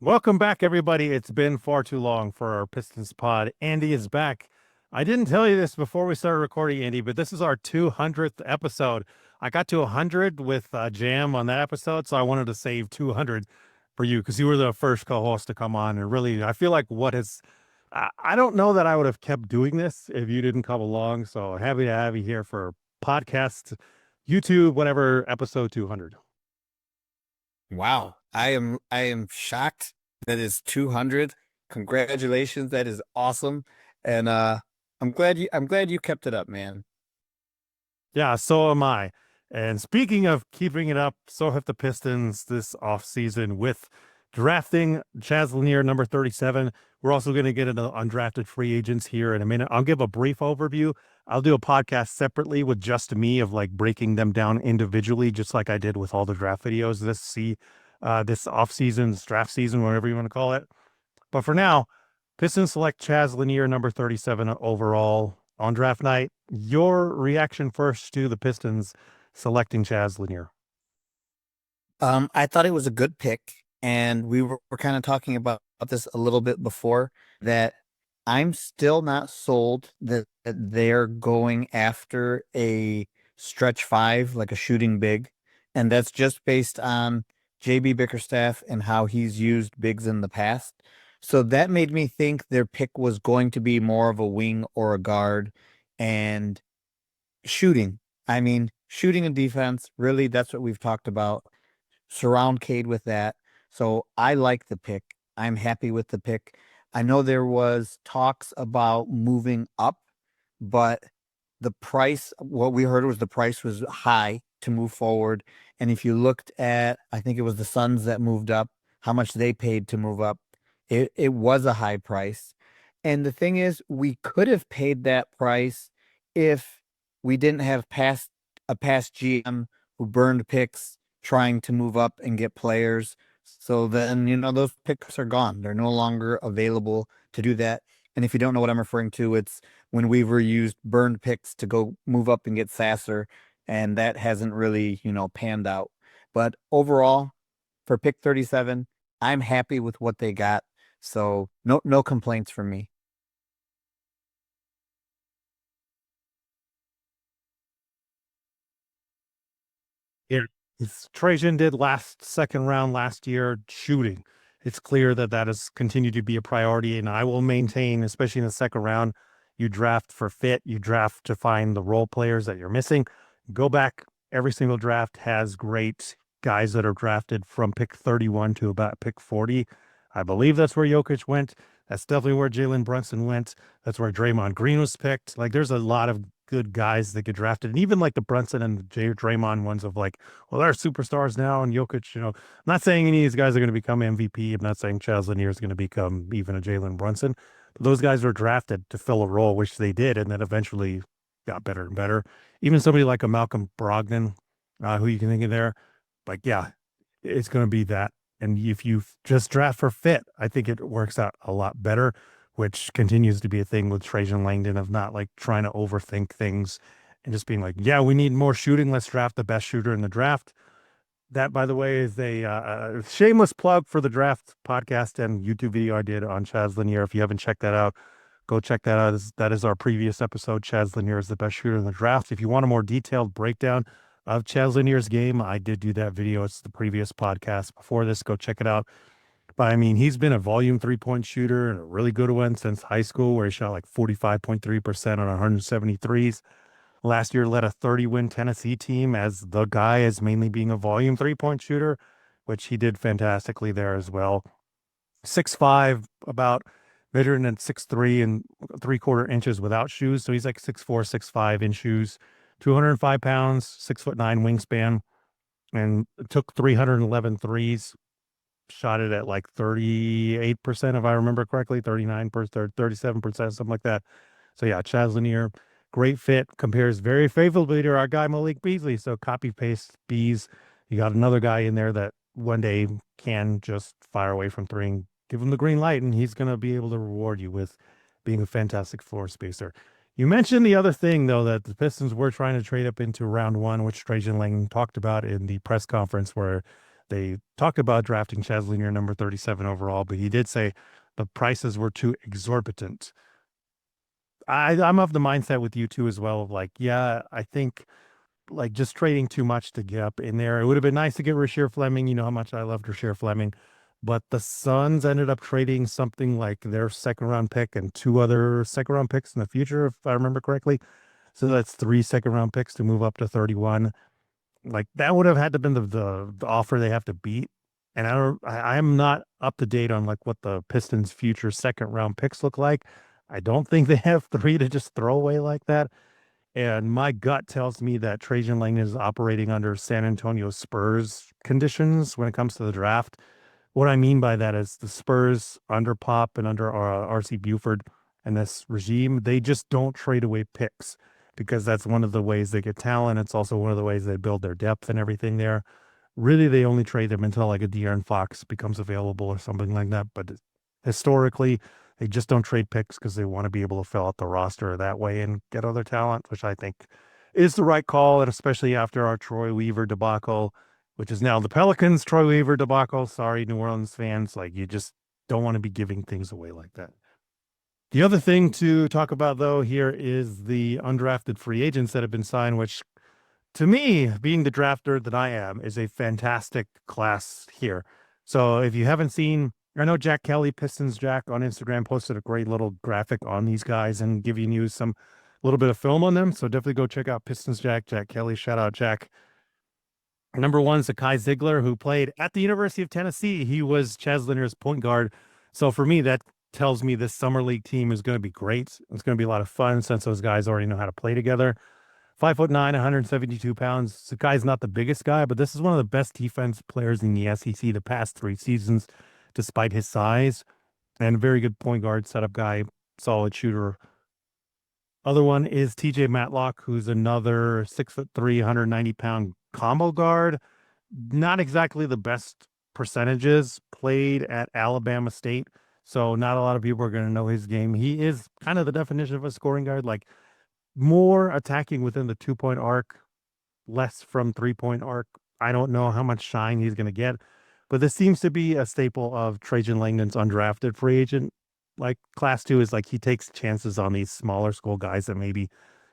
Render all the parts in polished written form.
Welcome back, everybody. It's been far too long for our Pistons pod. Andy is back. I didn't tell you this before we started recording, Andy, but this is our 200th episode. I got to 100 with Jam on that episode, so I wanted to save 200 for you because you were the first co-host to come on. And really, I feel like I don't know that I would have kept doing this if you didn't come along. So happy to have you here for podcast, YouTube, whatever, episode 200. Wow. I am shocked that is 200. Congratulations. That is awesome. And I'm glad you kept it up, man. Yeah, so am I. And speaking of keeping it up, so have the Pistons this offseason with drafting Chaz Lanier, number 37. We're also going to get into undrafted free agents here in a minute. I'll give a brief overview. I'll do a podcast separately with just me of like breaking them down individually, just like I did with all the draft videos this offseason, this draft season, whatever you want to call it. But for now, Pistons select Chaz Lanier, number 37 overall on draft night. Your reaction first to the Pistons selecting Chaz Lanier? I thought it was a good pick, and we were kind of talking about this a little bit before that I'm still not sold that they're going after a stretch five, like a shooting big. And that's just based on JB Bickerstaff and how he's used bigs in the past. So that made me think their pick was going to be more of a wing or a guard and shooting. I mean, shooting and defense, really, that's what we've talked about. Surround Cade with that. So I like the pick. I'm happy with the pick. I know there was talks about moving up, but the price, what we heard was the price was high to move forward. And if you looked at, I think it was the Suns that moved up, how much they paid to move up, it was a high price. And the thing is, we could have paid that price if we didn't have a past GM who burned picks trying to move up and get players. So then, those picks are gone. They're no longer available to do that. And if you don't know what I'm referring to, it's when Weaver used burned picks to go move up and get Sasser, and that hasn't really, panned out. But overall, for pick 37, I'm happy with what they got. So no complaints from me. Yeah. It's Trajan did last second round last year shooting. It's clear that that has continued to be a priority, and I will maintain, especially in the second round, you draft for fit, you draft to find the role players that you're missing. Go back, every single draft has great guys that are drafted from pick 31 to about pick 40. I believe that's where Jokic went. That's definitely where Jalen Brunson went. That's where Draymond Green was picked. Like, there's a lot of good guys that get drafted, and even like the Brunson and the Draymond ones of like, well, they're superstars now, and Jokic. I'm not saying any of these guys are going to become MVP. I'm not saying Chaz Lanier is going to become even a Jalen Brunson. But those guys were drafted to fill a role, which they did, and then eventually got better and better. Even somebody like a Malcolm Brogdon, who you can think of there, like, yeah, it's going to be that. And if you just draft for fit, I think it works out a lot better, which continues to be a thing with Trajan Langdon of not like trying to overthink things and just being like, yeah, we need more shooting. Let's draft the best shooter in the draft. That, by the way, is a shameless plug for the draft podcast and YouTube video I did on Chaz Lanier. If you haven't checked that out, go check that out. That is our previous episode. Chaz Lanier is the best shooter in the draft. If you want a more detailed breakdown of Chaz Lanier's game, I did do that video. It's the previous podcast before this. Go check it out. But I mean, he's been a volume 3-point shooter and a really good one since high school, where he shot like 45.3% on 173s. Last year led a 30-win Tennessee team as the guy as mainly being a volume 3-point shooter, which he did fantastically there as well. 6'5", about measuring at 6'3" and 3/4 inches without shoes. So he's like 6'4", 6'5" in shoes, 205 pounds, 6'9" wingspan, and took 311 threes, shot it at like 38%, if I remember correctly, 39%, 37%, something like that. So yeah, Chaz Lanier, great fit, compares very favorably to our guy Malik Beasley. So copy paste Bees. You got another guy in there that one day can just fire away from three and give him the green light, and he's going to be able to reward you with being a fantastic floor spacer. You mentioned the other thing, though, that the Pistons were trying to trade up into round one, which Trajan Lang talked about in the press conference where They talked about drafting Chaz Lanier number 37 overall, but he did say the prices were too exorbitant. I'm of the mindset with you too as well of like, yeah, I think like just trading too much to get up in there. It would have been nice to get Rasheer Fleming. You know how much I loved Rasheer Fleming. But the Suns ended up trading something like their second round pick and two other second round picks in the future, if I remember correctly. So that's three second round picks to move up to 31. Like that would have had to been the offer they have to beat. And I'm not up to date on like what the Pistons future second round picks look like. I don't think they have three to just throw away like that. And my gut tells me that Trajan Langdon is operating under San Antonio Spurs conditions when it comes to the draft. What I mean by that is the Spurs under Pop and under RC Buford and this regime, they just don't trade away picks because that's one of the ways they get talent. It's also one of the ways they build their depth and everything there. Really, they only trade them until like a De'Aaron Fox becomes available or something like that. But historically, they just don't trade picks because they want to be able to fill out the roster that way and get other talent, which I think is the right call. And especially after our Troy Weaver debacle, which is now the Pelicans' Troy Weaver debacle. Sorry, New Orleans fans. Like, you just don't want to be giving things away like that. The other thing to talk about, though, here is the undrafted free agents that have been signed, which to me, being the drafter that I am, is a fantastic class here. So if you haven't seen, I know Jack Kelly, Pistons Jack on Instagram, posted a great little graphic on these guys and giving you some little bit of film on them. So definitely go check out Pistons Jack, Jack Kelly. Shout out Jack. Number one is Kai Ziegler, who played at the University of Tennessee. He was Chaz Leonard's point guard. So for me, that tells me this summer league team is going to be great. It's going to be a lot of fun since those guys already know how to play together. 5'9", 172 pounds. The guy's not the biggest guy, but this is one of the best defense players in the SEC the past 3 seasons, despite his size. And a very good point guard, setup guy, solid shooter. Other one is TJ Matlock, who's another 6'3", 190-pound combo guard. Not exactly the best percentages, played at Alabama State. So not a lot of people are going to know his game. He is kind of the definition of a scoring guard, like more attacking within the 2-point arc, less from 3-point arc. I don't know how much shine he's going to get, but this seems to be a staple of Trajan Langdon's undrafted free agent. Like class two is like he takes chances on these smaller school guys that maybe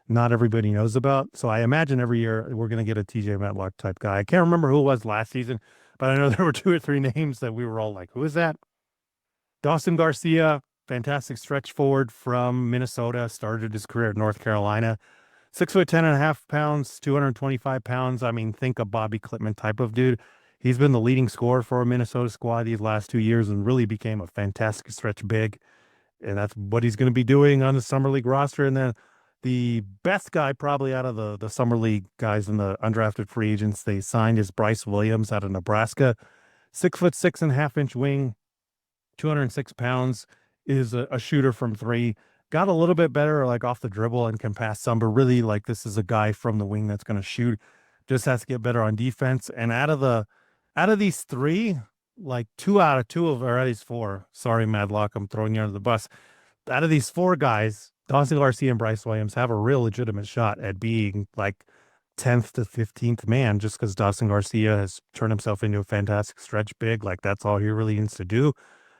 not everybody knows about. So I imagine every year we're going to get a TJ Matlock type guy. I can't remember who it was last season, but I know there were two or three names that we were all like, who is that? Dawson Garcia, fantastic stretch forward from Minnesota, started his career at North Carolina. 6'10.5 pounds, 225 pounds. I mean, think a Bobby Clipman type of dude. He's been the leading scorer for a Minnesota squad these last 2 years and really became a fantastic stretch big. And that's what he's going to be doing on the Summer League roster. And then the best guy probably out of the Summer League guys and the undrafted free agents they signed is Bryce Williams out of Nebraska. 6'6.5" wing, 206 pounds, is a shooter from three. Got a little bit better like off the dribble and can pass some, but really like this is a guy from the wing that's going to shoot. Just has to get better on defense. And out of these three, like two out of two of or these four. Sorry, Madlock, I'm throwing you under the bus. Out of these four guys, Dawson Garcia and Bryce Williams have a real legitimate shot at being like 10th to 15th man just because Dawson Garcia has turned himself into a fantastic stretch big. Like that's all he really needs to do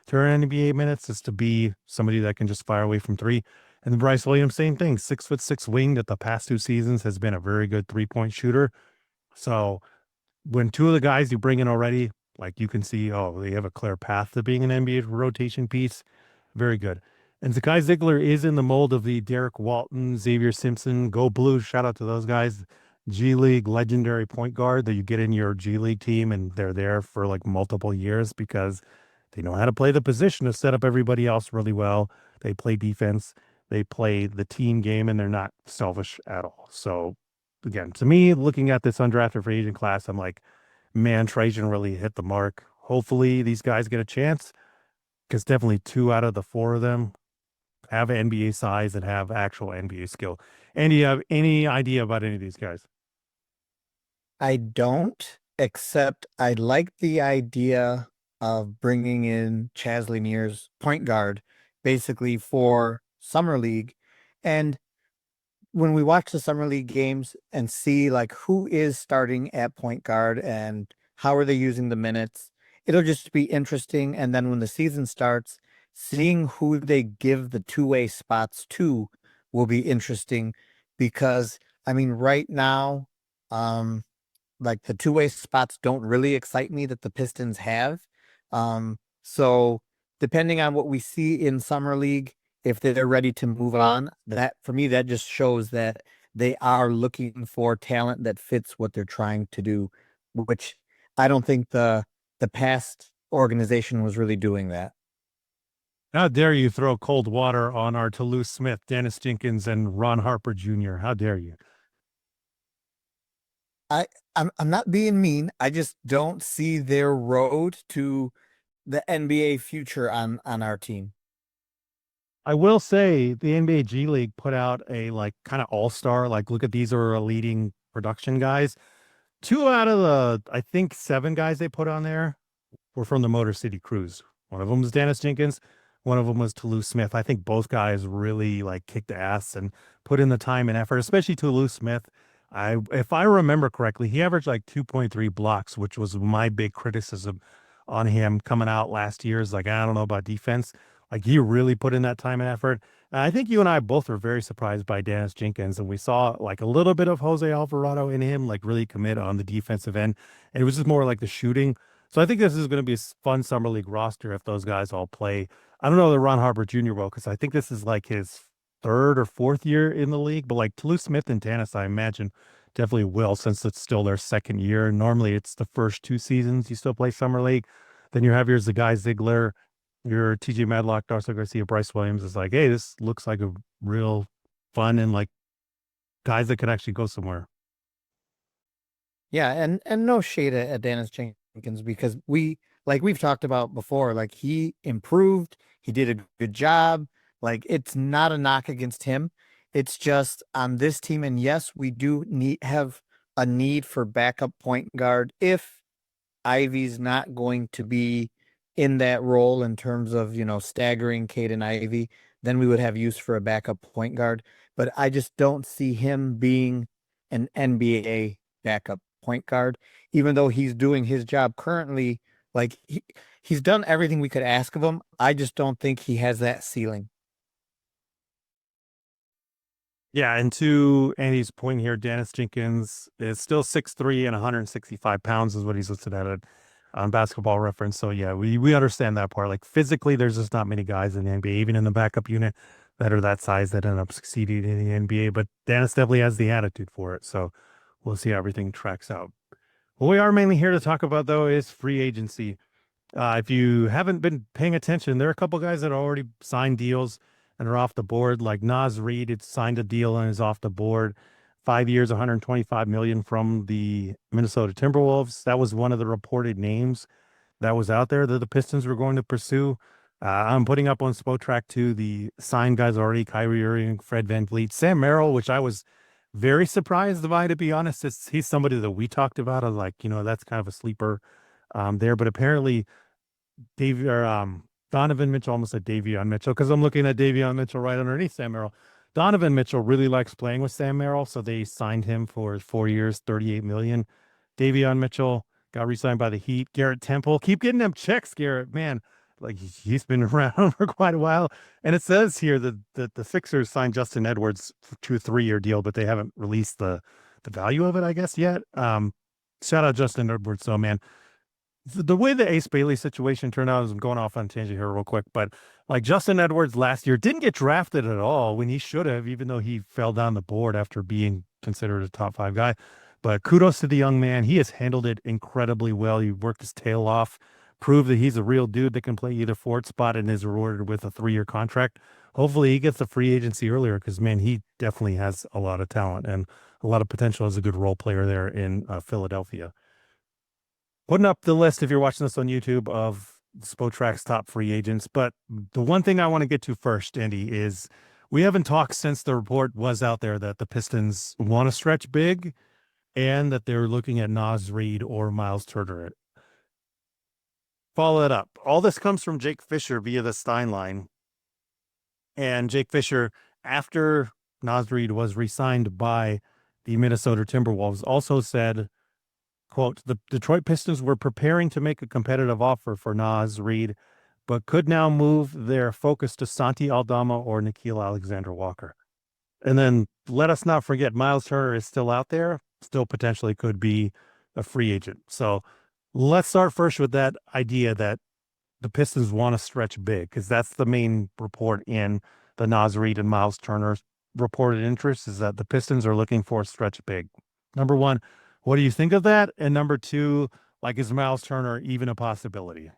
to earn NBA minutes is to be somebody that can just fire away from three. And then Bryce Williams, same thing, 6'6" wing that the past 2 seasons has been a very good 3-point shooter. So when two of the guys you bring in already, like you can see, oh, they have a clear path to being an NBA rotation piece. Very good. And Zakai Ziegler is in the mold of the Derek Walton, Xavier Simpson, Go Blue. Shout out to those guys. G League legendary point guard that you get in your G League team and they're there for like multiple years because they know how to play the position to set up everybody else really well. They play defense. They play the team game, and they're not selfish at all. So, again, to me, looking at this undrafted free agent class, I'm like, man, Trajan really hit the mark. Hopefully, these guys get a chance because definitely two out of the four of them have NBA size and have actual NBA skill. And do you have any idea about any of these guys? I don't, except I like the idea of bringing in Chaz Lanier's point guard basically for Summer League. And when we watch the Summer League games and see like who is starting at point guard and How are they using the minutes? It'll just be interesting. And then when the season starts, seeing who they give the two-way spots to will be interesting because I mean, right now, um, like the two-way spots don't really excite me that the Pistons have. So depending on what we see in summer league, if they're ready to move on, that for me, that just shows that they are looking for talent that fits what they're trying to do, which I don't think the past organization was really doing that. How dare you throw cold water on our Toulouse Smith, Dennis Jenkins, and Ron Harper Jr.? How dare you? I I'm not being mean. I just don't see their road to the NBA future on our team. I will say the NBA G League put out a like kind of all-star, like look at these are our leading production guys. Two out of the I think seven guys they put on there were from the Motor City Cruise. One of them was Dennis Jenkins. One of them was Toulouse Smith. I think both guys really like kicked ass and put in the time and effort, especially Toulouse Smith. If I remember correctly, he averaged like 2.3 blocks, which was my big criticism on him coming out last year. Is like, I don't know about defense. Like he really put in that time and effort. And I think you and I both were very surprised by Dennis Jenkins, and we saw like a little bit of Jose Alvarado in him, like really commit on the defensive end. And it was just more like the shooting. So I think this is going to be a fun summer league roster if those guys all play. I don't know that Ron Harper Jr. will because I think this is like his third or fourth year in the league. But like Toulouse Smith and Tanis, I imagine definitely will since it's still their second year. Normally it's the first two seasons you still play summer league. Then you have yours the guy Ziegler, your TJ Madlock, Darcy Garcia, Bryce Williams is like, hey, this looks like a real fun and like guys that could actually go somewhere. Yeah, and no shade at Dennis Jenkins because we've talked about before, like he improved, he did a good job. Like it's not a knock against him. It's just on this team, and yes, we do need have a need for backup point guard if Ivy's not going to be in that role in terms of, staggering Caden Ivy, then we would have use for a backup point guard. But I just don't see him being an NBA backup point guard, even though he's doing his job currently. Like he's done everything we could ask of him. I just don't think he has that ceiling. Yeah, and to Andy's point here, Dennis Jenkins is still 6'3" and 165 pounds is what he's listed at on Basketball Reference. So yeah, we understand that part. Like physically, there's just not many guys in the NBA, even in the backup unit, that are that size that end up succeeding in the NBA. But Dennis definitely has the attitude for it. So we'll see how everything tracks out. What we are mainly here to talk about though is free agency. If you haven't been paying attention, there are a couple guys that already signed deals and are off the board. Like Nas Reed, it's signed a deal and is off the board. 5 years, 125 million from the Minnesota Timberwolves. That was one of the reported names that was out there that the Pistons were going to pursue. I'm putting up on Spotrac too the signed guys already: Kyrie Irving, Fred VanVleet, Sam Merrill, which I was very surprised by, to be honest. He's somebody that we talked about. I was like, that's kind of a sleeper there, but apparently Donovan Mitchell, almost said Davion Mitchell, because I'm looking at Davion Mitchell right underneath Sam Merrill. Donovan Mitchell really likes playing with Sam Merrill, so they signed him for 4 years, 38 million. Davion Mitchell got re-signed by the Heat. Garrett Temple, keep getting them checks, Garrett. Man, like he's been around for quite a while. And it says here that the Sixers signed Justin Edwards to a 3-year deal, but they haven't released the value of it, I guess, yet. Shout out Justin Edwards, though, man. The way the Ace Bailey situation turned out, I'm going off on a tangent here real quick, but like Justin Edwards last year didn't get drafted at all when he should have, even though he fell down the board after being considered a top 5 guy. But kudos to the young man. He has handled it incredibly well. He worked his tail off, proved that he's a real dude that can play either forward spot and is rewarded with a 3-year contract. Hopefully he gets the free agency earlier because, man, he definitely has a lot of talent and a lot of potential as a good role player there in Philadelphia. Putting up the list, if you're watching this on YouTube, of Spotrac's top free agents. But the one thing I want to get to first, Andy, is we haven't talked since the report was out there that the Pistons want to stretch big and that they're looking at Nas Reed or Miles Turner. Follow it up. All this comes from Jake Fisher via the Stein line. And Jake Fisher, after Nas Reed was re-signed by the Minnesota Timberwolves, also said Quote, the Detroit Pistons were preparing to make a competitive offer for Naz Reid, but could now move their focus to Santi Aldama or Nikhil Alexander Walker. And then let us not forget Miles Turner is still out there, still potentially could be a free agent. So let's start first with that idea that the Pistons want to stretch big because that's the main report in the Naz Reid and Miles Turner's reported interest is that the Pistons are looking for a stretch big. Number one, what do you think of that? And number two, like, is Miles Turner even a possibility?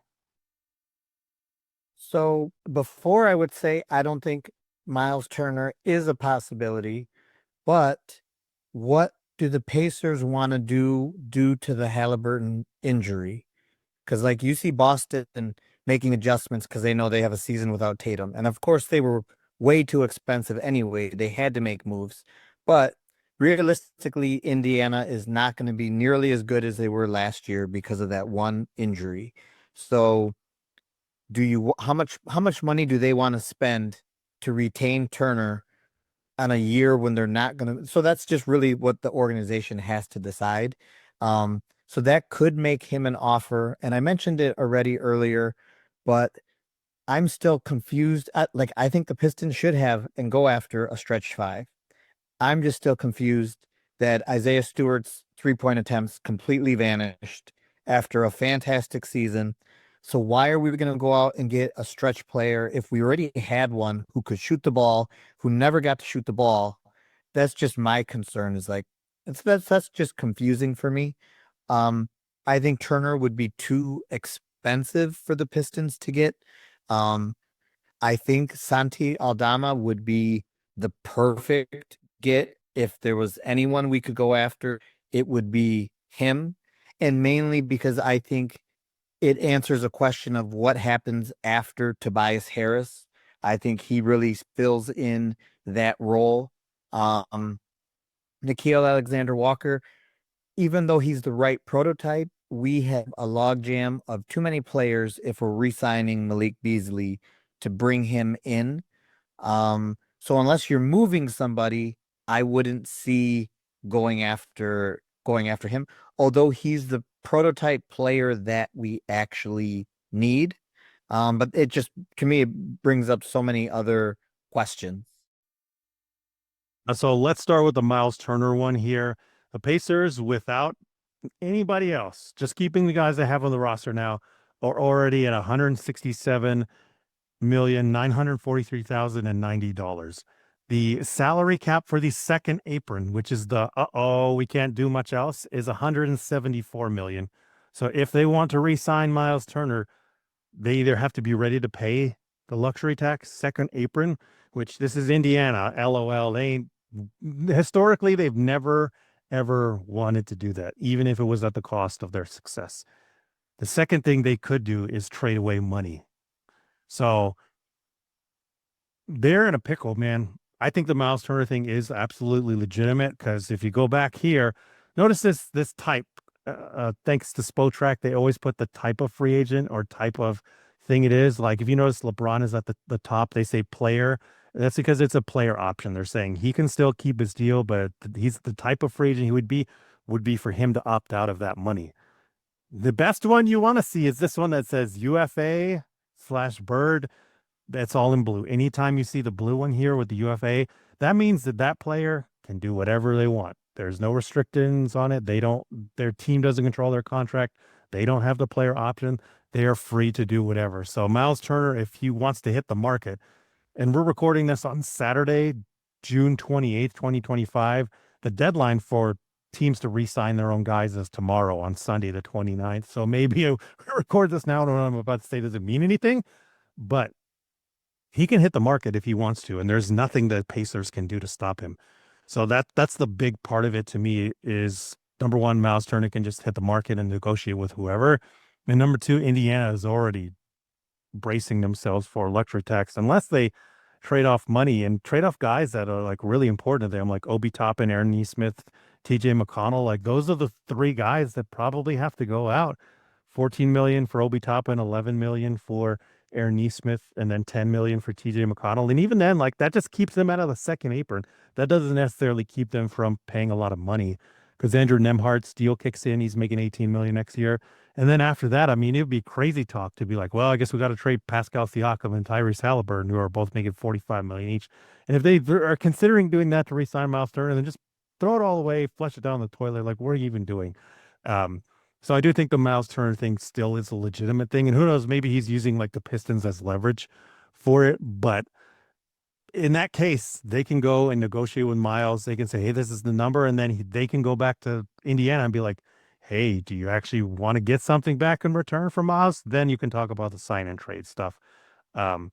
So before I would say I don't think Miles Turner is a possibility, but what do the Pacers want to do due to the Halliburton injury? Because like you see Boston making adjustments because they know they have a season without Tatum. And of course they were way too expensive anyway. They had to make moves. But realistically, Indiana is not going to be nearly as good as they were last year because of that one injury. So do you how much money do they want to spend to retain Turner on a year when they're not going to? So that's just really what the organization has to decide. So that could make him an offer. And I mentioned it already earlier, but I'm still confused. Like, I think the Pistons should have and go after a stretch five. I'm just still confused that Isaiah Stewart's 3-point attempts completely vanished after a fantastic season. So why are we going to go out and get a stretch player if we already had one who could shoot the ball, who never got to shoot the ball? That's just my concern is like that's just confusing for me. Um, I think Turner would be too expensive for the Pistons to get. Um, I think Santi Aldama would be the perfect get. If there was anyone we could go after, it would be him. And mainly because I think it answers a question of what happens after Tobias Harris. I think he really fills in that role. Nikhil Alexander Walker, even though he's the right prototype, we have a logjam of too many players if we're re-signing Malik Beasley to bring him in. So unless you're moving somebody, I wouldn't see going after him. Although he's the prototype player that we actually need. But it just to me it brings up so many other questions. So let's start with the Miles Turner one here. The Pacers, without anybody else, just keeping the guys they have on the roster now, are already at $167,943,090. The salary cap for the second apron, which is the we can't do much else, is 174 million. So if they want to re-sign Miles Turner, they either have to be ready to pay the luxury tax second apron, which this is Indiana, LOL. They historically they've never ever wanted to do that, even if it was at the cost of their success. The second thing they could do is trade away money. So they're in a pickle, man. I think the Miles Turner thing is absolutely legitimate because if you go back here, notice this type. Thanks to Spotrac, they always put the type of free agent or type of thing it is. Like if you notice, LeBron is at the top. They say player. That's because it's a player option. They're saying he can still keep his deal, but he's the type of free agent he would be for him to opt out of that money. The best one you want to see is this one that says UFA/Bird. That's all in blue. Anytime you see the blue one here with the UFA, that means that that player can do whatever they want. There's no restrictions on it. Their team doesn't control their contract. They don't have the player option. They are free to do whatever. So Miles Turner, if he wants to hit the market, and we're recording this on Saturday, June 28th, 2025, the deadline for teams to re-sign their own guys is tomorrow on Sunday, the 29th. So maybe we record this now, and what I'm about to say doesn't mean anything, but he can hit the market if he wants to, and there's nothing that Pacers can do to stop him. So that's the big part of it to me is number one, Miles Turner can just hit the market and negotiate with whoever. And number two, Indiana is already bracing themselves for luxury tax unless they trade off money and trade off guys that are like really important to them, like Obi Toppin, Aaron Nesmith, TJ McConnell. Like those are the three guys that probably have to go out. 14 million for Obi Toppin, 11 million for Aaron Nesmith, and then 10 million for TJ McConnell. And even then, like that just keeps them out of the second apron. That doesn't necessarily keep them from paying a lot of money because Andrew Nemhart's deal kicks in. He's making 18 million next year. And then after that, I mean, it would be crazy talk to be like, well, I guess we got to trade Pascal Siakam and Tyrese Halliburton, who are both making 45 million each. And if they are considering doing that to re-sign Miles Turner, then just throw it all away, flush it down the toilet. Like, what are you even doing? Um, so I do think the Miles Turner thing still is a legitimate thing. And who knows, maybe he's using like the Pistons as leverage for it. But in that case, they can go and negotiate with Miles. They can say, hey, this is the number. And then they can go back to Indiana and be like, hey, do you actually want to get something back in return for Miles? Then you can talk about the sign and trade stuff. Um,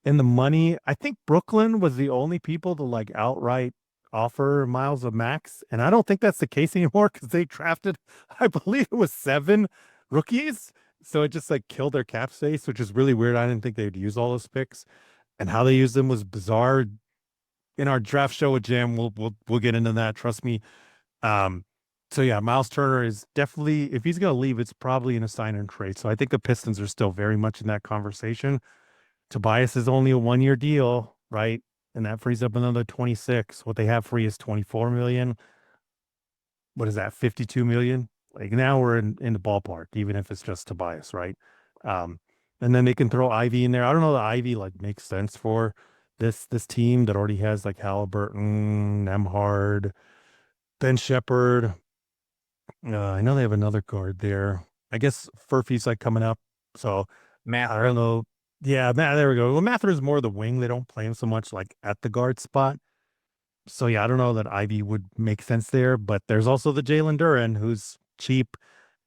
and the money, I think Brooklyn was the only people to like outright offer Miles a max. And I don't think that's the case anymore because they drafted, I believe it was 7 rookies. So it just like killed their cap space, which is really weird. I didn't think they'd use all those picks, and how they used them was bizarre. In our draft show with Jim, we'll get into that. Trust me. Um, so yeah, Miles Turner is definitely, if he's gonna leave, it's probably in a sign and trade. So I think the Pistons are still very much in that conversation. Tobias is only a 1 year deal, right? And that frees up another 26. What they have free is 24 million. What is that? 52 million. Like now we're in the ballpark, even if it's just Tobias, right? Um, and then they can throw Ivy in there. I don't know that Ivy like makes sense for this team that already has like Halliburton, Nemhard, Ben Shepherd. I know they have another guard there. I guess Furphy's like coming up. So I Mather. don't know. Yeah, there we go. Well, Mather is more the wing. They don't play him so much like at the guard spot. So yeah, I don't know that Ivy would make sense there, but there's also the Jalen Duren who's cheap,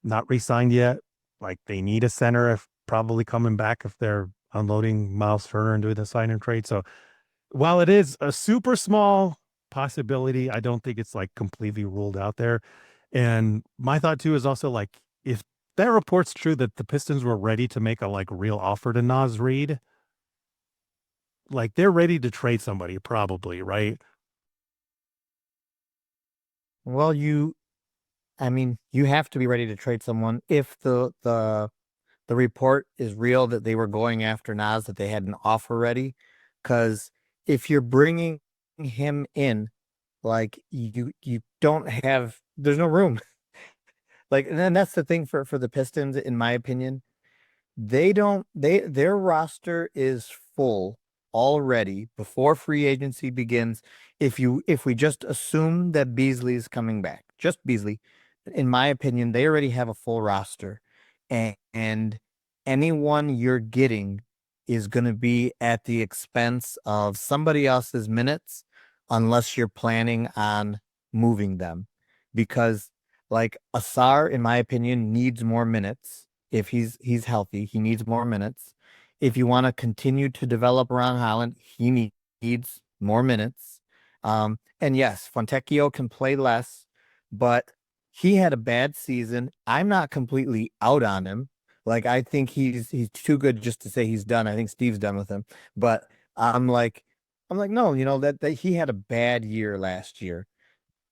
not re-signed yet. Like they need a center if probably coming back if they're unloading Miles Turner and doing the sign and trade. So while it is a super small possibility, I don't think it's like completely ruled out there. And my thought too is also like if that report's true that the Pistons were ready to make a like real offer to Naz Reid, like they're ready to trade somebody probably, right? Well, I mean, you have to be ready to trade someone if the report is real that they were going after Nas, that they had an offer ready. Because if you're bringing him in, like you don't have, there's no room. Like, and then that's the thing for the Pistons, in my opinion. They don't their roster is full already before free agency begins. If we just assume that Beasley's coming back, just Beasley, in my opinion, they already have a full roster. And anyone you're getting is going to be at the expense of somebody else's minutes unless you're planning on moving them. Because like Asar, in my opinion, needs more minutes. If he's healthy, he needs more minutes. If you want to continue to develop Ron Holland, needs more minutes. And yes, Fontecchio can play less, but he had a bad season. I'm not completely out on him. Like I think he's too good just to say he's done. I think Steve's done with him. But I'm like, no, that he had a bad year last year.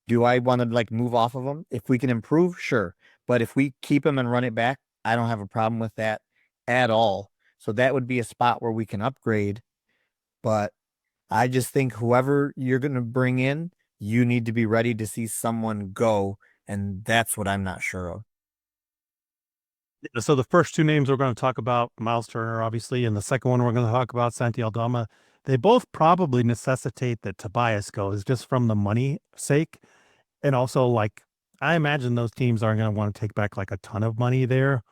Do I want to like move off of him? If we can improve, sure. But if we keep him and run it back, I don't have a problem with that at all. So that would be a spot where we can upgrade. But I just think whoever you're going to bring in, you need to be ready to see someone go. And that's what I'm not sure of. So the first two names we're going to talk about, Miles Turner, obviously, and the second one we're going to talk about, Santi Aldama. They both probably necessitate that Tobias goes just from the money sake. And also, like, I imagine those teams aren't going to want to take back like a ton of money there,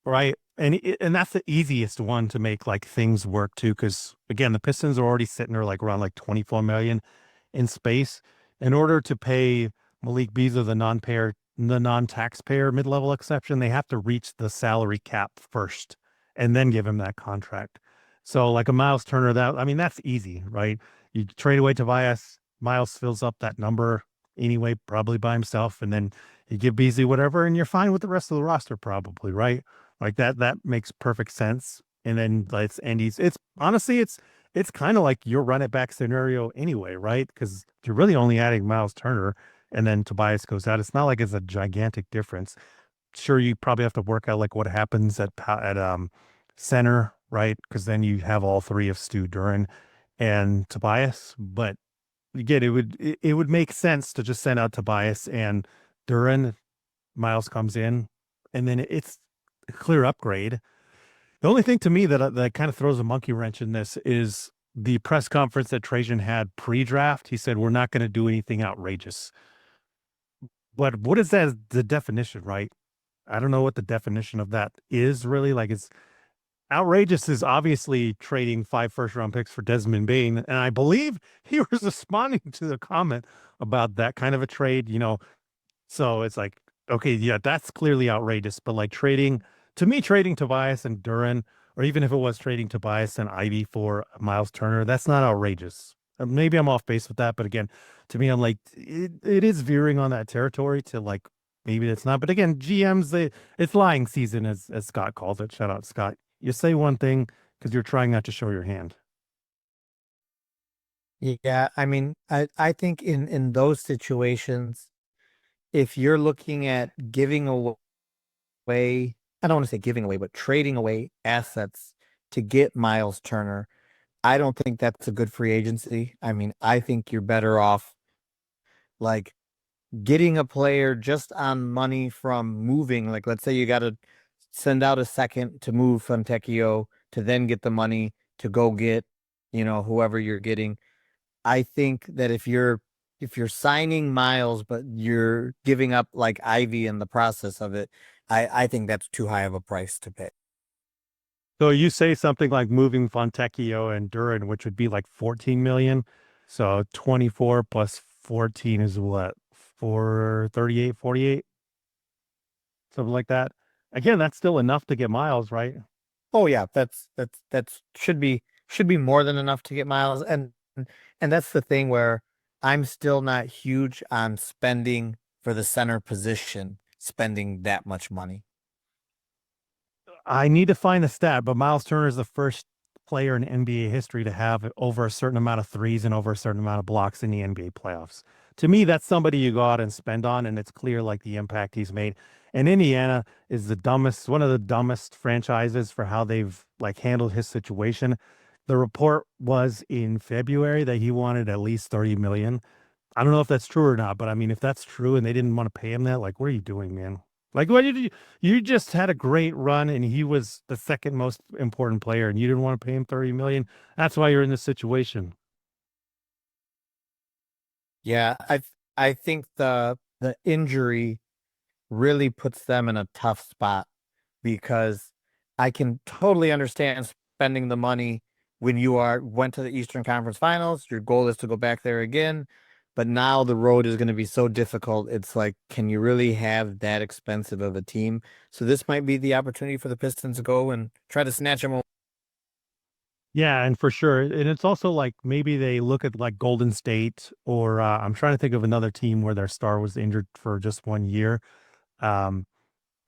right? And that's the easiest one to make like things work too, because again, the Pistons are already sitting there like around like 24 million in space. In order to pay Malik Beasley the non-taxpayer mid-level exception, they have to reach the salary cap first and then give him that contract. So like a Miles Turner, that I mean, that's easy, right? You trade away Tobias, Miles fills up that number anyway, probably by himself, and then you give Beasley whatever, and you're fine with the rest of the roster, probably, right? Like that makes perfect sense. And then like Andy's, it's honestly, it's kind of like your run it back scenario anyway, right? Because you're really only adding Miles Turner and then Tobias goes out. It's not like it's a gigantic difference. Sure, you probably have to work out like what happens at center, right? Because then you have all three of Stu Duren and Tobias. But again, it would make sense to just send out Tobias and Duran. Miles comes in, and then it's a clear upgrade. The only thing to me that kind of throws a monkey wrench in this is the press conference that Trajan had pre-draft. He said, "We're not going to do anything outrageous." But what is that? The definition, right? I don't know what the definition of that is really. Like, it's outrageous is obviously trading 5 first-round picks for Desmond Bain, and I believe he was responding to the comment about that kind of a trade. So it's like, okay, yeah, that's clearly outrageous. But like to me, trading Tobias and Duran, or even if it was trading Tobias and Ivy for Miles Turner, that's not outrageous. Maybe I'm off base with that, but again, to me, I'm like, it is veering on that territory to like maybe it's not. But again, GMs, it's lying season, as Scott calls it. Shout out Scott. You say one thing because you're trying not to show your hand. Yeah, I mean, I think in those situations, if you're looking at giving away, I don't want to say giving away, but trading away assets to get Miles Turner, I don't think that's a good free agency. I mean, I think you're better off like getting a player just on money from moving. Like, let's say you got to send out a second to move Fontecchio to then get the money to go get, whoever you're getting. I think that if you're signing Miles, but you're giving up like Ivy in the process of it, I think that's too high of a price to pay. So you say something like moving Fontecchio and Duran, which would be like 14 million. So 24 plus 14 is what? 438, 48, something like that. Again, that's still enough to get Miles, right? Oh yeah, that's should be more than enough to get Miles, and that's the thing where I'm still not huge on spending for the center position, spending that much money. I need to find the stat, but Miles Turner is the first player in NBA history to have over a certain amount of threes and over a certain amount of blocks in the NBA playoffs. To me, that's somebody you go out and spend on, and it's clear like the impact he's made. And Indiana is one of the dumbest franchises for how they've like handled his situation. The report was in February that he wanted at least 30 million. I don't know if that's true or not, but I mean, if that's true and they didn't want to pay him that, like, what are you doing, man? Like, what did you just had a great run and he was the second most important player and you didn't want to pay him 30 million. That's why you're in this situation. Yeah, I think the injury really puts them in a tough spot because I can totally understand spending the money when you went to the Eastern Conference Finals. Your goal is to go back there again, but now the road is going to be so difficult. It's like, can you really have that expensive of a team? So this might be the opportunity for the Pistons to go and try to snatch them. Yeah, and for sure. And it's also like maybe they look at like Golden State or I'm trying to think of another team where their star was injured for just 1 year. And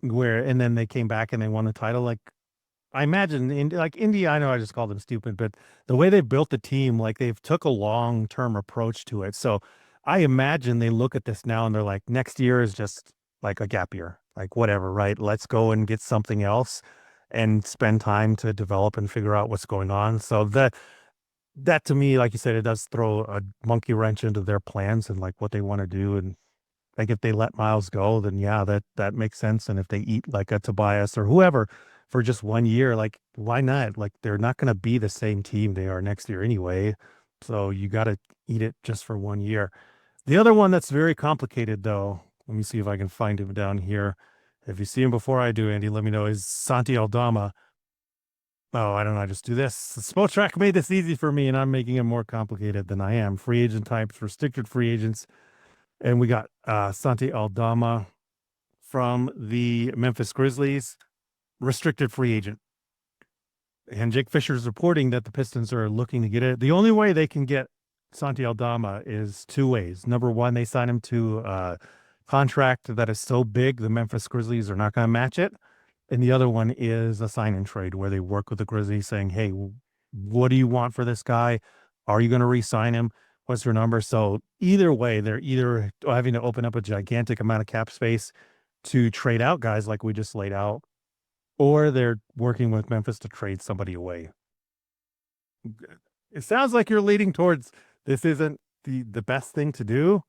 then they came back and they won the title. Like I imagine like India, I know I just called them stupid, but the way they built the team, like they've took a long-term approach to it. So I imagine they look at this now and they're like, next year is just like a gap year, like whatever, right? Let's go and get something else and spend time to develop and figure out what's going on. So that to me, like you said, it does throw a monkey wrench into their plans and like what they want to do. And like if they let Miles go, then yeah, that makes sense. And if they eat like a Tobias or whoever for just 1 year, like why not? Like they're not going to be the same team they are next year anyway. So you got to eat it just for 1 year. The other one that's very complicated though, let me see if I can find him down here. If you see him before I do, Andy, let me know, is Santi Aldama. Oh, I don't know. I just do this. The Spot Track made this easy for me, and I'm making it more complicated than I am. Free agent types, restricted free agents, and we got Santi Aldama from the Memphis Grizzlies, restricted free agent. And Jake Fisher is reporting that the Pistons are looking to get it. The only way they can get Santi Aldama is two ways. Number one, they sign him to a contract that is so big the Memphis Grizzlies are not going to match it. And the other one is a sign and trade where they work with the Grizzlies saying, hey, what do you want for this guy? Are you going to re-sign him? What's your number? So either way, they're either having to open up a gigantic amount of cap space to trade out guys like we just laid out, or they're working with Memphis to trade somebody away. It sounds like you're leading towards this isn't the best thing to do?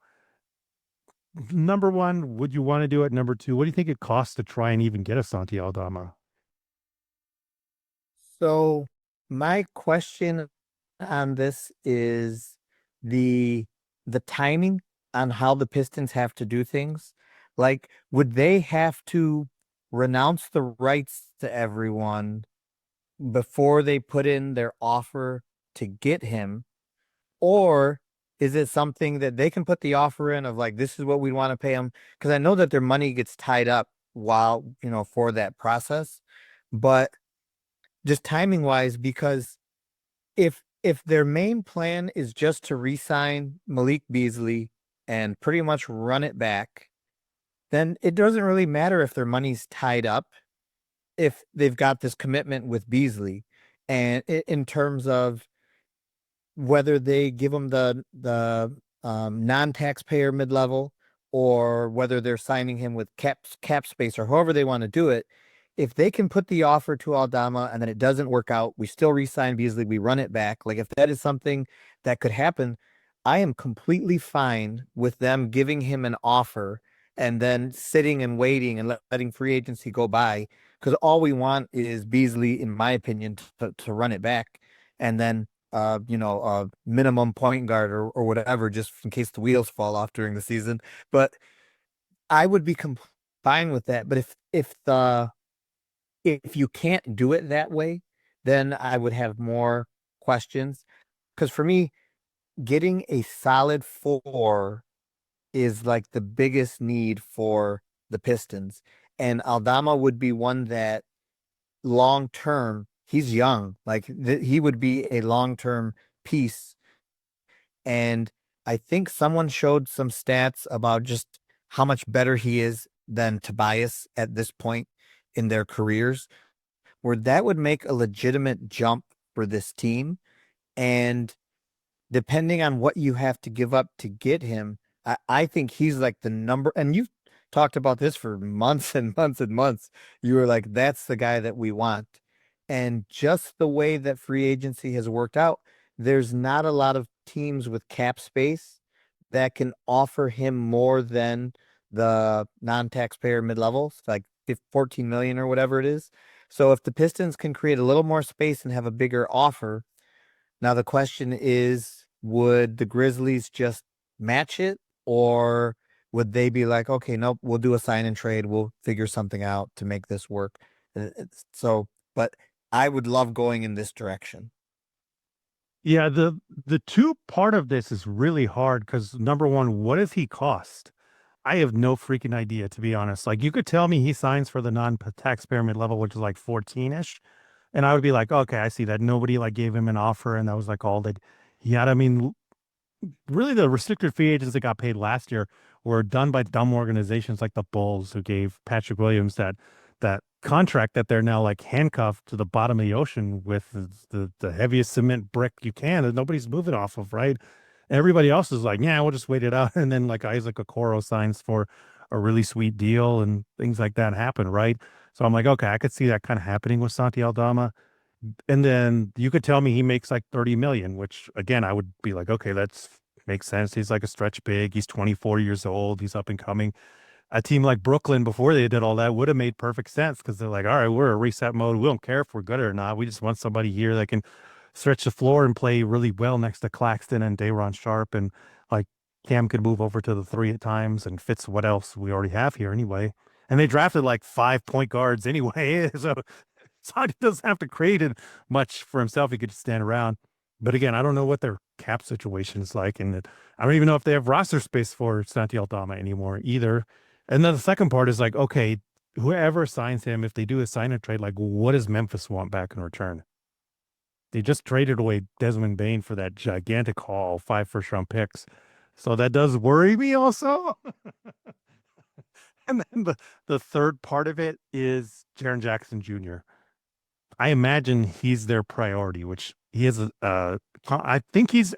Number one, would you want to do it? Number two, what do you think it costs to try and even get a Santi Aldama? So my question on this is the the timing on how the Pistons have to do things. Like, would they have to renounce the rights to everyone before they put in their offer to get him? Or is it something that they can put the offer in of like, this is what we want to pay him? Because I know that their money gets tied up while, for that process. But just timing wise, because if their main plan is just to re-sign Malik Beasley and pretty much run it back, then it doesn't really matter if their money's tied up if they've got this commitment with Beasley. And in terms of whether they give them the non-taxpayer mid-level or whether they're signing him with cap space or however they want to do it. If they can put the offer to Aldama and then it doesn't work out, we still re-sign Beasley, we run it back. Like if that is something that could happen, I am completely fine with them giving him an offer and then sitting and waiting and letting free agency go by. Because all we want is Beasley, in my opinion, to run it back. And then minimum point guard or whatever, just in case the wheels fall off during the season. But I would be fine with that. But if you can't do it that way, then I would have more questions. Because for me, getting a solid four is like the biggest need for the Pistons. And Aldama would be one that long term, he's young. Like he would be a long term piece. And I think someone showed some stats about just how much better he is than Tobias at this point in their careers, where that would make a legitimate jump for this team. And depending on what you have to give up to get him, I think he's like the number. And you've talked about this for months and months and months. You were like, that's the guy that we want. And just the way that free agency has worked out, there's not a lot of teams with cap space that can offer him more than the non-taxpayer mid-levels, like 14 million or whatever it is. So if the Pistons can create a little more space and have a bigger offer, now the question is, would the Grizzlies just match it, or would they be like, okay, nope, we'll do a sign and trade, we'll figure something out to make this work? So, but I would love going in this direction. Yeah, the two part of this is really hard because number one, what does he cost? I have no freaking idea, to be honest. Like you could tell me he signs for the non-taxpayer mid-level, which is like 14-ish, and I would be like, okay, I see that. Nobody like gave him an offer, and that was like all that he had. I mean, really the restricted free agents that got paid last year were done by dumb organizations like the Bulls, who gave Patrick Williams that contract that they're now like handcuffed to the bottom of the ocean with the heaviest cement brick you can that nobody's moving off of, right? Everybody else is like, yeah, we'll just wait it out. And then like Isaac Okoro signs for a really sweet deal and things like that happen, right? So I'm like, okay, I could see that kind of happening with Santi Aldama. And then you could tell me he makes like 30 million, which again, I would be like, okay, that's makes sense. He's like a stretch big. He's 24 years old. He's up and coming. A team like Brooklyn, before they did all that, would have made perfect sense because they're like, all right, we're a reset mode. We don't care if we're good or not. We just want somebody here that can stretch the floor and play really well next to Claxton and Dayron Sharp. And like Cam could move over to the three at times and fits what else we already have here anyway. And they drafted like 5 point guards anyway. So Saudi doesn't have to create it much for himself. He could just stand around. But again, I don't know what their cap situation is like. And I don't even know if they have roster space for Santi Aldama anymore either. And then the second part is like, okay, whoever signs him, if they do a sign and trade, like what does Memphis want back in return? They just traded away Desmond Bain for that gigantic haul, 5 first-round picks. So that does worry me also. And then the third part of it is Jaren Jackson Jr. I imagine he's their priority, which he is. I think he's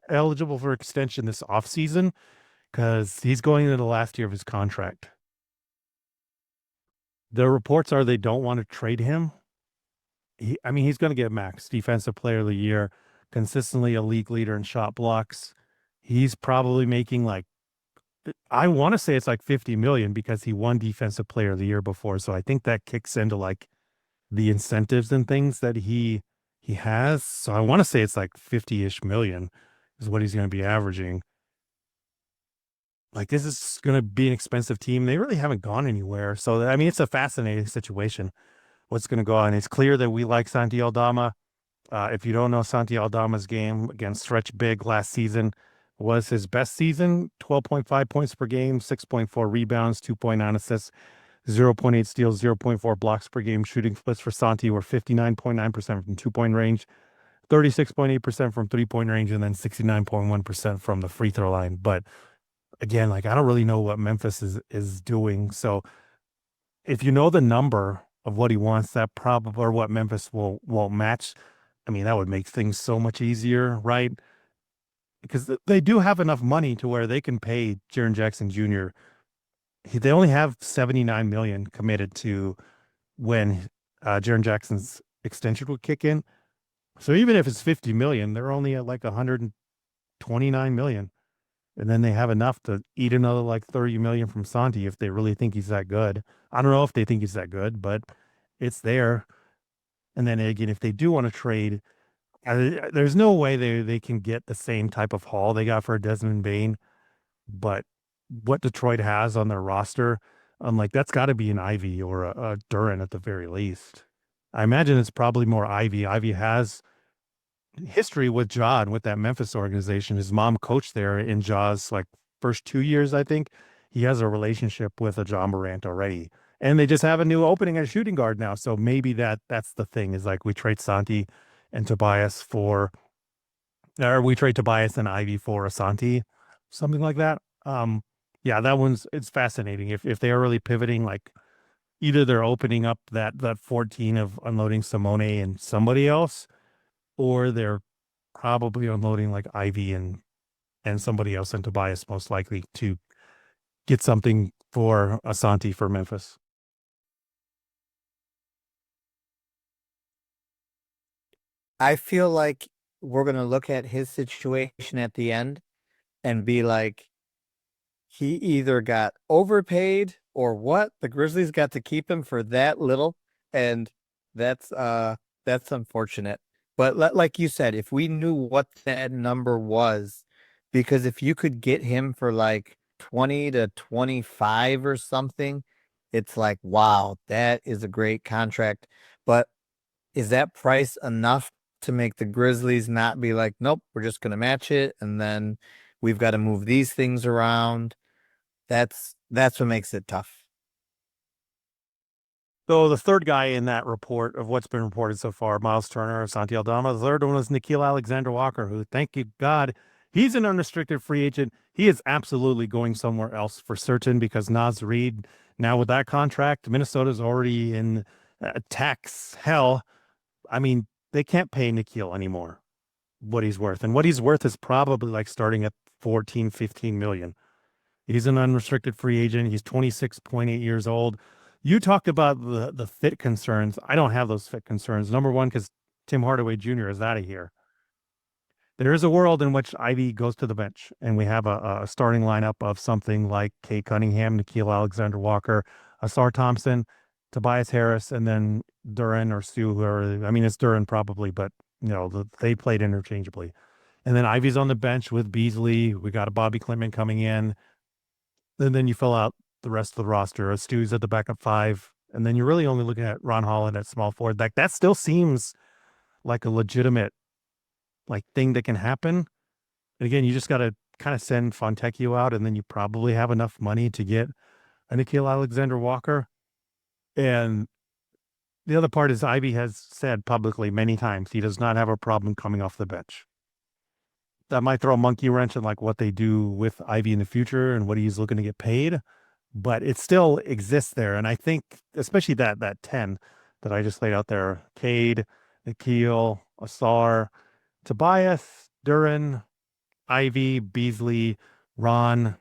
eligible for extension this offseason because he's going into the last year of his contract. The reports are they don't want to trade him. I mean, he's going to get max defensive player of the year, consistently a league leader in shot blocks. He's probably making like, I want to say it's like 50 million because he won defensive player of the year before. So I think that kicks into like the incentives and things that he has. So I want to say it's like 50-ish million is what he's going to be averaging. Like this is going to be an expensive team. They really haven't gone anywhere. So I mean, it's a fascinating situation. What's going to go on? It's clear that we like Santi Aldama. If you don't know, Santi Aldama's game against Stretch Big last season was his best season. 12.5 points per game, 6.4 rebounds, 2.9 assists, 0.8 steals, 0.4 blocks per game. Shooting splits for Santi were 59.9% from 2 point range, 36.8% from 3 point range, and then 69.1% from the free throw line. But again, like I don't really know what Memphis is doing. So if you know the number of what he wants, that probably or what Memphis won't match. I mean, that would make things so much easier, right? Because they do have enough money to where they can pay Jaren Jackson Jr. They only have 79 million committed to when Jaren Jackson's extension would kick in. So even if it's 50 million, they're only at like 129 million. And then they have enough to eat another like 30 million from Santi if they really think he's that good. I don't know if they think he's that good, but it's there. And then again, if they do want to trade, there's no way they can get the same type of haul they got for Desmond Bain. But what Detroit has on their roster, I'm like, that's got to be an Ivy or a Duran at the very least. I imagine it's probably more Ivy. Ivy has history with Ja and with that Memphis organization. His mom coached there in Ja's like first 2 years, I think. He has a relationship with a John Morant already. And they just have a new opening at shooting guard now. So maybe that's the thing is like we trade Santi and Tobias for or we trade Tobias and Ivy for Asante, something like that. Yeah, that one's it's fascinating. If they are really pivoting, like either they're opening up that 14 of unloading Simone and somebody else, or they're probably unloading like Ivy and somebody else and Tobias most likely to get something for Asante for Memphis. I feel like we're gonna look at his situation at the end and be like, he either got overpaid or what? The Grizzlies got to keep him for that little, and that's that's unfortunate. But like you said, if we knew what that number was, because if you could get him for like 20 to 25 or something, it's like, wow, that is a great contract. But is that price enough to make the Grizzlies not be like, nope, we're just going to match it, and then we've got to move these things around? That's what makes it tough. So the third guy in that report of what's been reported so far, Miles Turner, Santi Aldama. The third one was Nikhil Alexander-Walker, who, thank you God, he's an unrestricted free agent. He is absolutely going somewhere else for certain because Naz Reid, now with that contract, Minnesota's already in tax hell. I mean, they can't pay Nikhil anymore what he's worth. And what he's worth is probably like starting at 14, 15 million. He's an unrestricted free agent. He's 26.8 years old. You talked about the fit concerns. I don't have those fit concerns. Number one, because Tim Hardaway Jr. is out of here. There is a world in which Ivy goes to the bench, and we have a starting lineup of something like Kay Cunningham, Nikhil Alexander Walker, Asar Thompson, Tobias Harris, and then Duran or Stu. Whoever, I mean, it's Duran probably, but they played interchangeably. And then Ivy's on the bench with Beasley. We got a Bobby Clement coming in. And then you fill out the rest of the roster. Stu's at the backup five. And then you're really only looking at Ron Holland at small forward. Like that still seems like a legitimate like thing that can happen. And again, you just got to kind of send Fontecchio out, and then you probably have enough money to get a Nikhil Alexander Walker. And the other part is Ivy has said publicly many times he does not have a problem coming off the bench. That might throw a monkey wrench in like what they do with Ivy in the future and what he's looking to get paid, but it still exists there. And I think especially that 10 that I just laid out there, Cade, Nikhil, Asar, Tobias, Duran, Ivy, Beasley, Ron,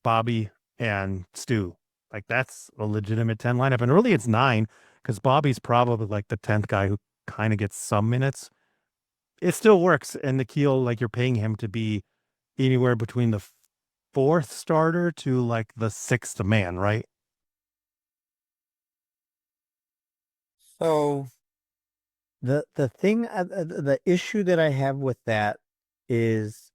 Bobby, and Stu. Like that's a legitimate 10 lineup. And really it's 9 because Bobby's probably like the 10th guy who kind of gets some minutes. It still works. And Nikhil, like you're paying him to be anywhere between the fourth starter to like the sixth man, right? So the thing, the issue that I have with that is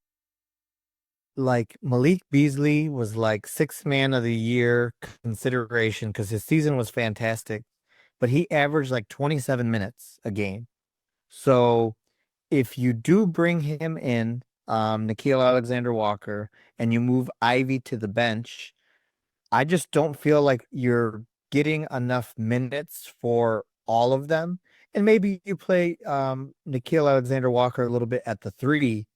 like Malik Beasley was like sixth man of the year consideration because his season was fantastic, but he averaged like 27 minutes a game. So if you do bring him in, Nikhil Alexander Walker, and you move Ivy to the bench, I just don't feel like you're getting enough minutes for all of them. And maybe you play Nikhil Alexander Walker a little bit at the three,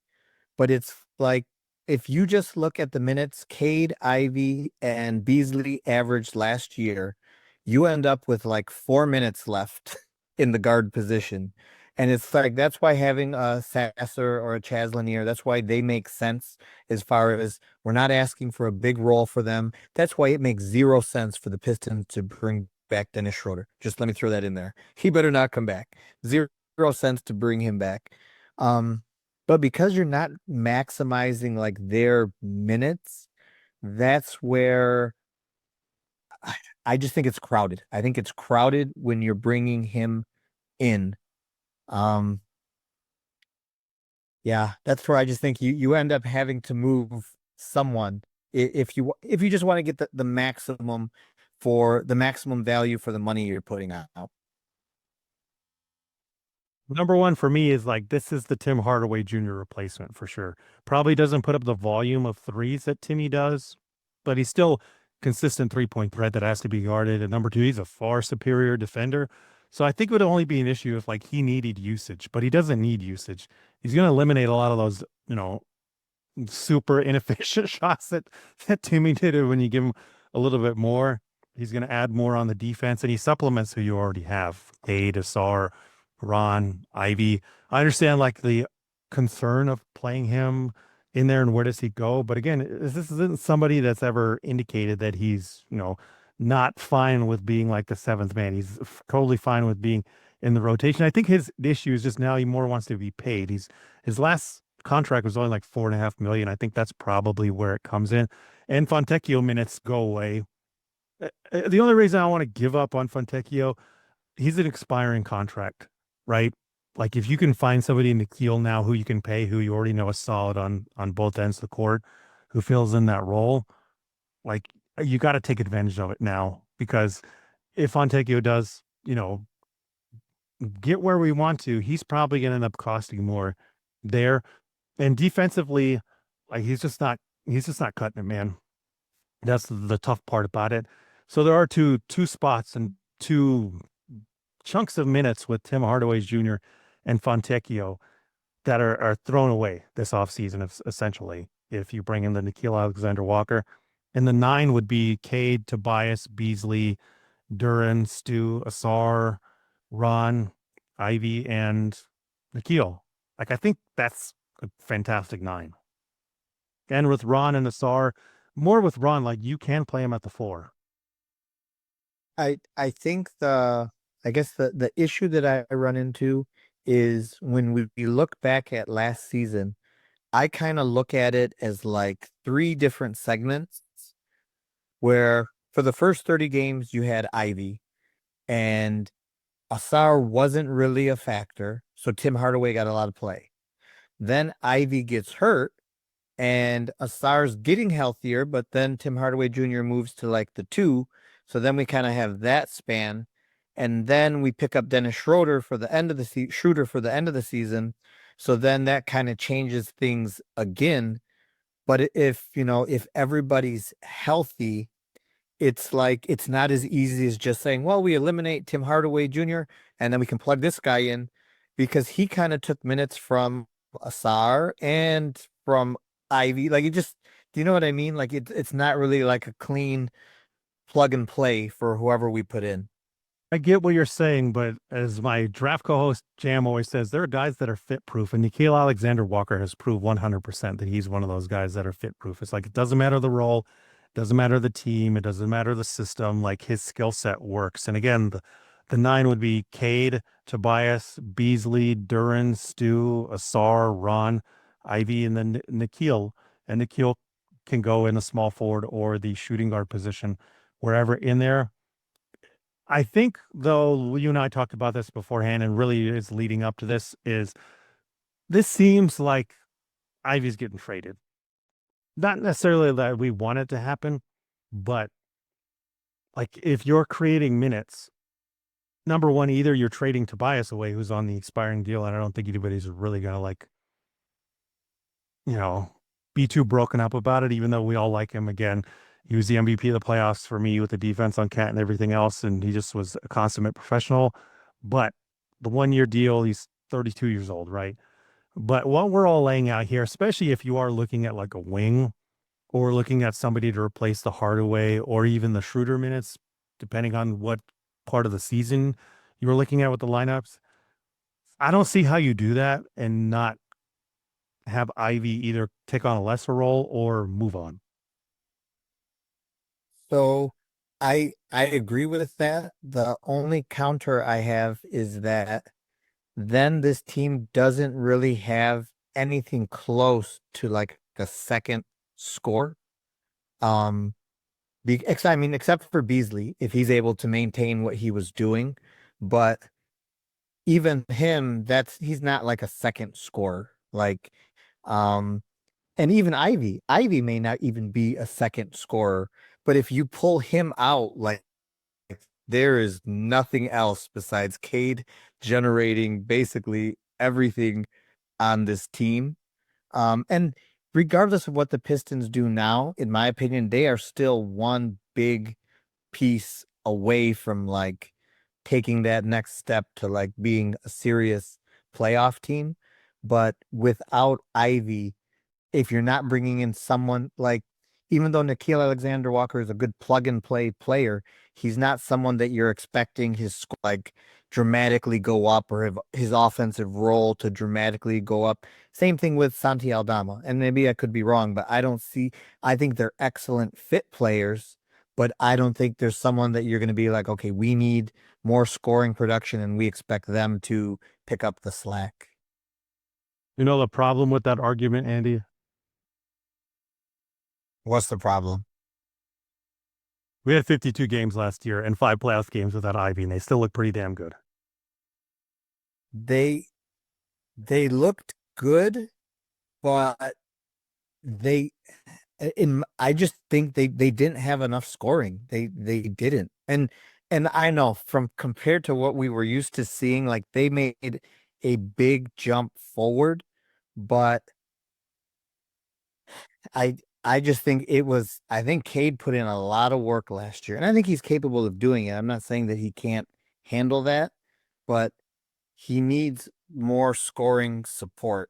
but it's like if you just look at the minutes Cade, Ivy, and Beasley averaged last year, you end up with like 4 minutes left in the guard position. And it's like that's why having a Sasser or a Chaz Lanier, that's why they make sense as far as we're not asking for a big role for them. That's why it makes zero sense for the Pistons to bring back Dennis Schroeder. Just let me throw that in there. He better not come back. Zero sense to bring him back. Um, but because you're not maximizing like their minutes, that's where I just think it's crowded. I think it's crowded when you're bringing him in. Um, yeah, that's where I just think you end up having to move someone if you just want to get the maximum for the maximum value for the money you're putting out. Number one for me is like this is the Tim Hardaway Jr. replacement for sure. Probably doesn't put up the volume of threes that Timmy does, but he's still consistent 3-point threat that has to be guarded. And number two, he's a far superior defender. So I think it would only be an issue if like he needed usage, but he doesn't need usage. He's going to eliminate a lot of those, super inefficient shots that Timmy did when you give him a little bit more. He's going to add more on the defense, and he supplements who you already have: Cade, Asar, Ron, Ivy. I understand like the concern of playing him in there and where does he go, but again, this isn't somebody that's ever indicated that he's not fine with being like the seventh man. He's totally fine with being in the rotation. I think his issue is just now he more wants to be paid. His last contract was only like 4.5 million. I think that's probably where it comes in. And Fontecchio minutes go away. The only reason I want to give up on Fontecchio, he's an expiring contract, right? Like if you can find somebody in the keel now who you can pay, who you already know is solid on both ends of the court, who fills in that role, like you got to take advantage of it now because if Fontecchio does, get where we want to, he's probably going to end up costing more there. And defensively, like he's just not cutting it, man. That's the tough part about it. So there are two spots and two chunks of minutes with Tim Hardaway Jr. and Fontecchio that are thrown away this offseason, essentially, if you bring in the Nikhil Alexander Walker. And the nine would be Cade, Tobias, Beasley, Duran, Stu, Asar, Ron, Ivy, and Nikhil. Like I think that's a fantastic nine. And with Ron and Asar, more with Ron, like you can play him at the four. I think I guess the issue that I run into is when we look back at last season, I kind of look at it as like three different segments where for the first 30 games you had Ivy and Asar wasn't really a factor, so Tim Hardaway got a lot of play. Then Ivy gets hurt and Asar's getting healthier, but then Tim Hardaway Jr. moves to like the two. So then we kind of have that span. And then we pick up Dennis Schroeder for the end of the season. So then that kind of changes things again. But if everybody's healthy, it's like it's not as easy as just saying, well, we eliminate Tim Hardaway Jr. and then we can plug this guy in because he kind of took minutes from Asar and from Ivy. Like it just, do you know what I mean? Like it's not really like a clean plug and play for whoever we put in. I get what you're saying, but as my draft co-host Jam always says, there are guys that are fit proof, and Nikhil Alexander Walker has proved 100% that he's one of those guys that are fit proof. It's like it doesn't matter the role, it doesn't matter the team, it doesn't matter the system. Like his skill set works. And again, the nine would be Cade, Tobias, Beasley, Duran, Stu, Asar, Ron, Ivy, and then Nikhil. and Nikhil can go in the small forward or the shooting guard position, wherever in there. I think though you and I talked about this beforehand, and really is leading up to is this seems like Ivy's getting traded. Not necessarily that we want it to happen, but like if you're creating minutes, number one, either you're trading Tobias away, who's on the expiring deal, and I don't think anybody's really gonna like, you know, be too broken up about it, even though we all like him. Again, he was the MVP of the playoffs for me with the defense on Cat and everything else, and he just was a consummate professional. But the 1 year deal, he's 32 years old, right? But what we're all laying out here, especially if you are looking at like a wing or looking at somebody to replace the Hardaway or even the Schroeder minutes, depending on what part of the season you were looking at with the lineups. I don't see how you do that and not have Ivy either take on a lesser role or move on. So I agree with that. The only counter I have is that then this team doesn't really have anything close to like a second score. Um, I mean, except for Beasley, if he's able to maintain what he was doing, but even him, he's not like a second scorer. Um, and even Ivy may not even be a second scorer, but if you pull him out, like there is nothing else besides Cade generating basically everything on this team. And regardless of what the Pistons do now, in my opinion, they are still one big piece away from like taking that next step to like being a serious playoff team. But without Ivy, if you're not bringing in someone like, even though Nikhil Alexander Walker is a good plug and play player, he's not someone that you're expecting like dramatically go up or his offensive role to dramatically go up. Same thing with Santi Aldama. And maybe I could be wrong, but I think they're excellent fit players, but I don't think there's someone that you're going to be like, okay, we need more scoring production and we expect them to pick up the slack. You know the problem with that argument, Andy? What's the problem? We had 52 games last year and 5 playoff games without Ivy, and they still look pretty damn good. They they looked good, but they I just think they didn't have enough scoring. They didn't. And I know from compared to what we were used to seeing, like they made a big jump forward, but I just think I think Cade put in a lot of work last year, and I think he's capable of doing it. I'm not saying that he can't handle that, but he needs more scoring support.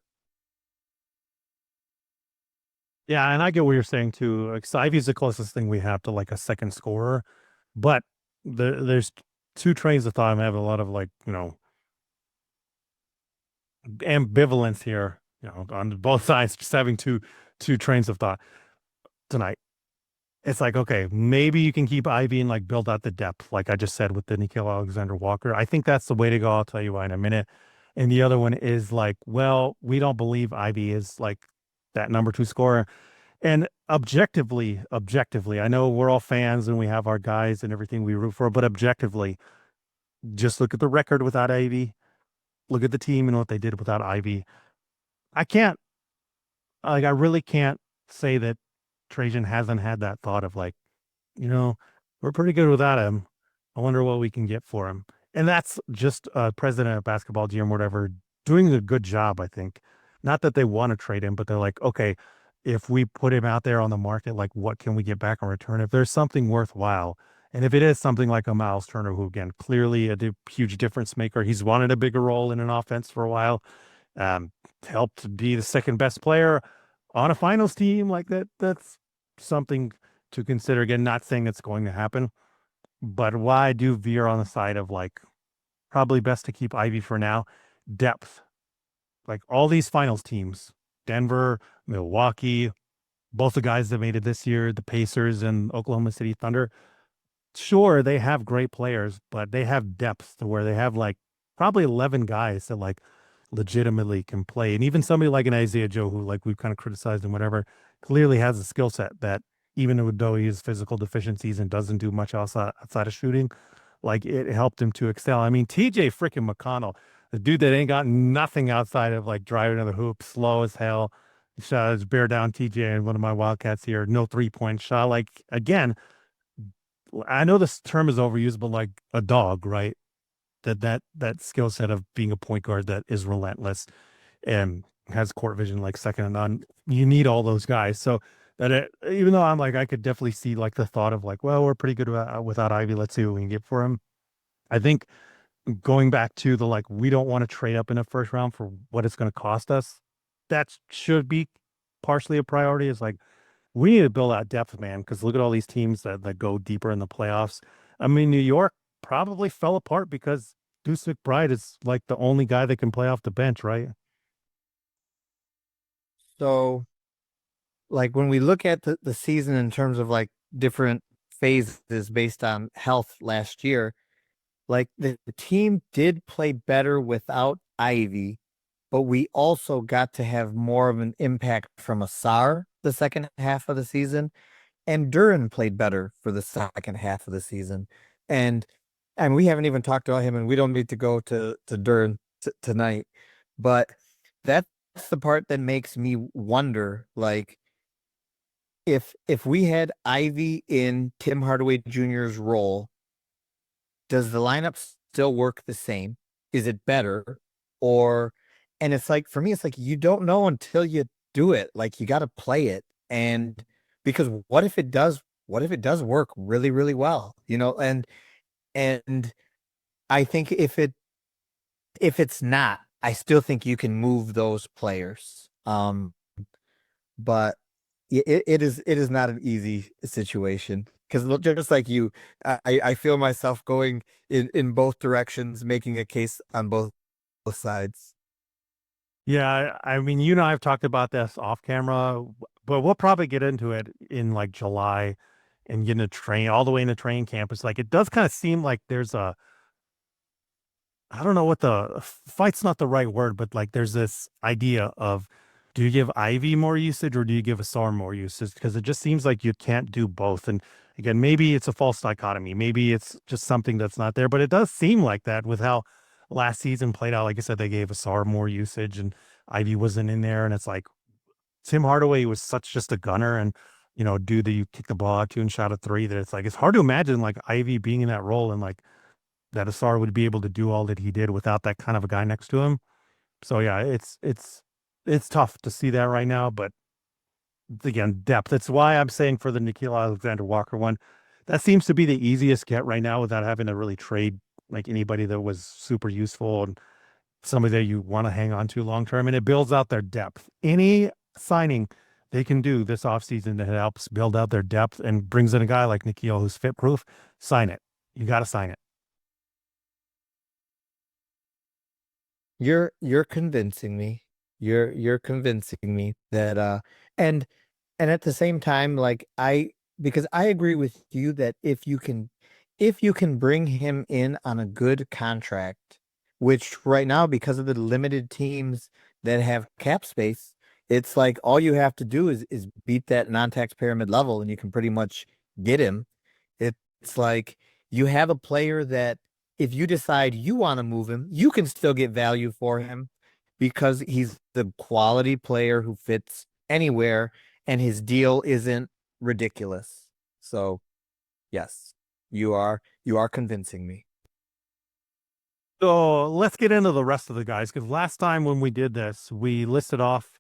Yeah, and I get what you're saying too. Like, so Ivy's the closest thing we have to like a second scorer, but there's two trains of thought. I'm having a lot of like, ambivalence here, on both sides, just having two trains of thought tonight. It's like, okay, maybe you can keep Ivy and like build out the depth, like I just said with the Nikhil Alexander Walker. I think that's the way to go. I'll tell you why in a minute. And the other one is like, well, we don't believe Ivy is like that number two scorer. And objectively, I know we're all fans and we have our guys and everything we root for, but objectively, just look at the record without Ivy, look at the team and what they did without Ivy. I can't, like, I really can't say that Trajan hasn't had that thought of like, you know, we're pretty good without him. I wonder what we can get for him. And that's just president of basketball GM, whatever, doing a good job, I think. Not that they want to trade him, but they're like, okay, if we put him out there on the market, like what can we get back in return? If there's something worthwhile, and if it is something like a Miles Turner, who again, clearly huge difference maker, he's wanted a bigger role in an offense for a while, um, helped be the second best player on a finals team like that. That's something to consider. Again, not saying it's going to happen, but why I do veer on the side of like probably best to keep Ivy for now. Depth, like all these finals teams, Denver, Milwaukee, both the guys that made it this year, the Pacers and Oklahoma City Thunder. Sure, they have great players, but they have depth to where they have like probably 11 guys that like legitimately can play. And even somebody like an Isaiah Joe, who like we've kind of criticized and whatever, clearly has a skill set that even though he has physical deficiencies and doesn't do much outside of shooting, like it helped him to excel. I mean, TJ freaking McConnell, the dude that ain't got nothing outside of like driving to the hoop, slow as hell. Shot his bear down TJ and one of my Wildcats here, no 3-point shot. Like again, I know this term is overused, but like a dog, right? That skill set of being a point guard that is relentless and has court vision like second to none. You need all those guys. So even though I'm like, I could definitely see like the thought of like, well, we're pretty good without Ivy. Let's see what we can get for him. I think going back to the like, we don't want to trade up in a first round for what it's going to cost us. That should be partially a priority. Is like we need to build out depth, man, because look at all these teams that go deeper in the playoffs. I mean, New York probably fell apart because Deuce McBride is like the only guy that can play off the bench, right? So, like when we look at the season in terms of like different phases based on health last year, like the team did play better without Ivy, but we also got to have more of an impact from Asar the second half of the season, and Duran played better for the second half of the season. And and we haven't even talked about him, and we don't need to go to Duran tonight, but that's the part that makes me wonder, like if we had Ivy in Tim Hardaway Jr.'s role, does the lineup still work the same? Is it better? Or, and it's like, for me, it's like, you don't know until you do it. Like, you got to play it. And because what if it does work really, really well, and I think if it's not, I still think you can move those players. But it is not an easy situation because just like you, I feel myself going in both directions, making a case on both sides. Yeah, I mean, you and I have talked about this off camera, but we'll probably get into it in like July and get in a train all the way in the train campus. Like it does kind of seem like there's a I don't know what the fight's not the right word, but like there's this idea of do you give Ivy more usage or do you give Asar more usage? Because it just seems like you can't do both. And again, maybe it's a false dichotomy. Maybe it's just something that's not there, but it does seem like that with how last season played out. Like I said, they gave Asar more usage and Ivy wasn't in there. And it's like Tim Hardaway was such just a gunner and dude that you kick the ball out to and shot a three that it's like it's hard to imagine like Ivy being in that role and like that Asar would be able to do all that he did without that kind of a guy next to him. So yeah, it's tough to see that right now, but again, depth. That's why I'm saying for the Nikhil Alexander Walker one, that seems to be the easiest get right now without having to really trade like anybody that was super useful and somebody that you want to hang on to long term. And it builds out their depth. Any signing they can do this offseason that helps build out their depth and brings in a guy like Nikhil who's fit proof, sign it. You got to sign it. You're convincing me. You're convincing me that and and at the same time, like because I agree with you that if you can bring him in on a good contract, which right now, because of the limited teams that have cap space, it's like all you have to do is beat that non-tax pyramid level and you can pretty much get him. It's like you have a player that if you decide you want to move him, you can still get value for him because he's the quality player who fits anywhere and his deal isn't ridiculous. So, yes, you are convincing me. So let's get into the rest of the guys because last time when we did this, we listed off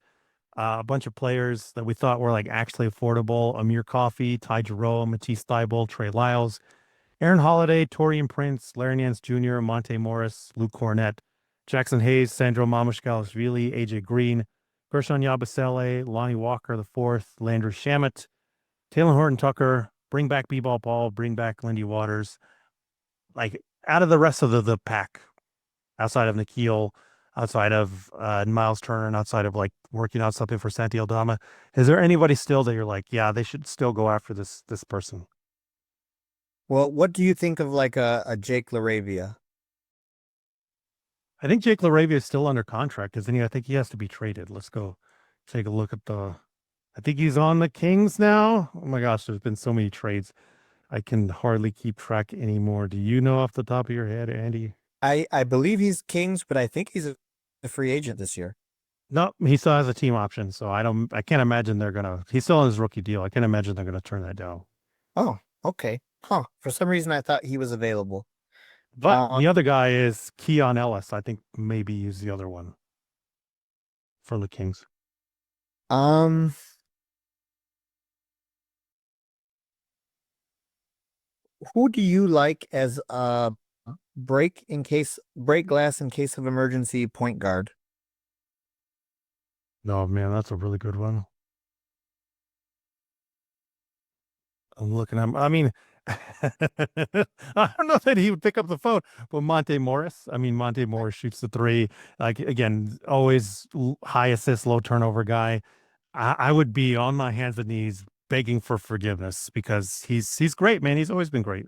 a bunch of players that we thought were like actually affordable: Amir Coffey, Ty Jerome, Matisse Thybulle, Trey Lyles, Aaron Holiday, Torian Prince, Larry Nance Jr., Monte Morris, Luke Cornett, Jackson Hayes, Sandro Mamushkalashvili, AJ Green, Gershon Yabusele, Lonnie Walker the fourth, Landry Shamet, Taylor Horton Tucker. Bring back B-Ball Paul. Bring back Lindy Waters. Like out of the rest of the pack, outside of Nikhil, outside of Miles Turner, and outside of like working out something for Santi Aldama, is there anybody still that you're like, yeah, they should still go after this person? Well, what do you think of like a Jake LaRavia? I think Jake LaRavia is still under contract, isn't he? I think he has to be traded. Let's go take a look at the. I think he's on the Kings now. Oh my gosh, there's been so many trades. I can hardly keep track anymore. Do you know off the top of your head, Andy? I believe he's Kings, but I think he's a free agent this year. No, he still has a team option, so I can't imagine they're gonna. He's still on his rookie deal. I can't imagine they're gonna turn that down. Oh, okay. Huh. For some reason, I thought he was available. But Uh, the other guy is Keon Ellis. I think maybe he's the other one for the Kings. um, who do you like as a break glass in case of emergency point guard? No, man, that's a really good one. I'm looking at. I mean, I don't know that he would pick up the phone, but Monte Morris. I mean, Monte Morris shoots the three. Like again, always high assist, low turnover guy. I would be on my hands and knees begging for forgiveness because he's great, man. He's always been great.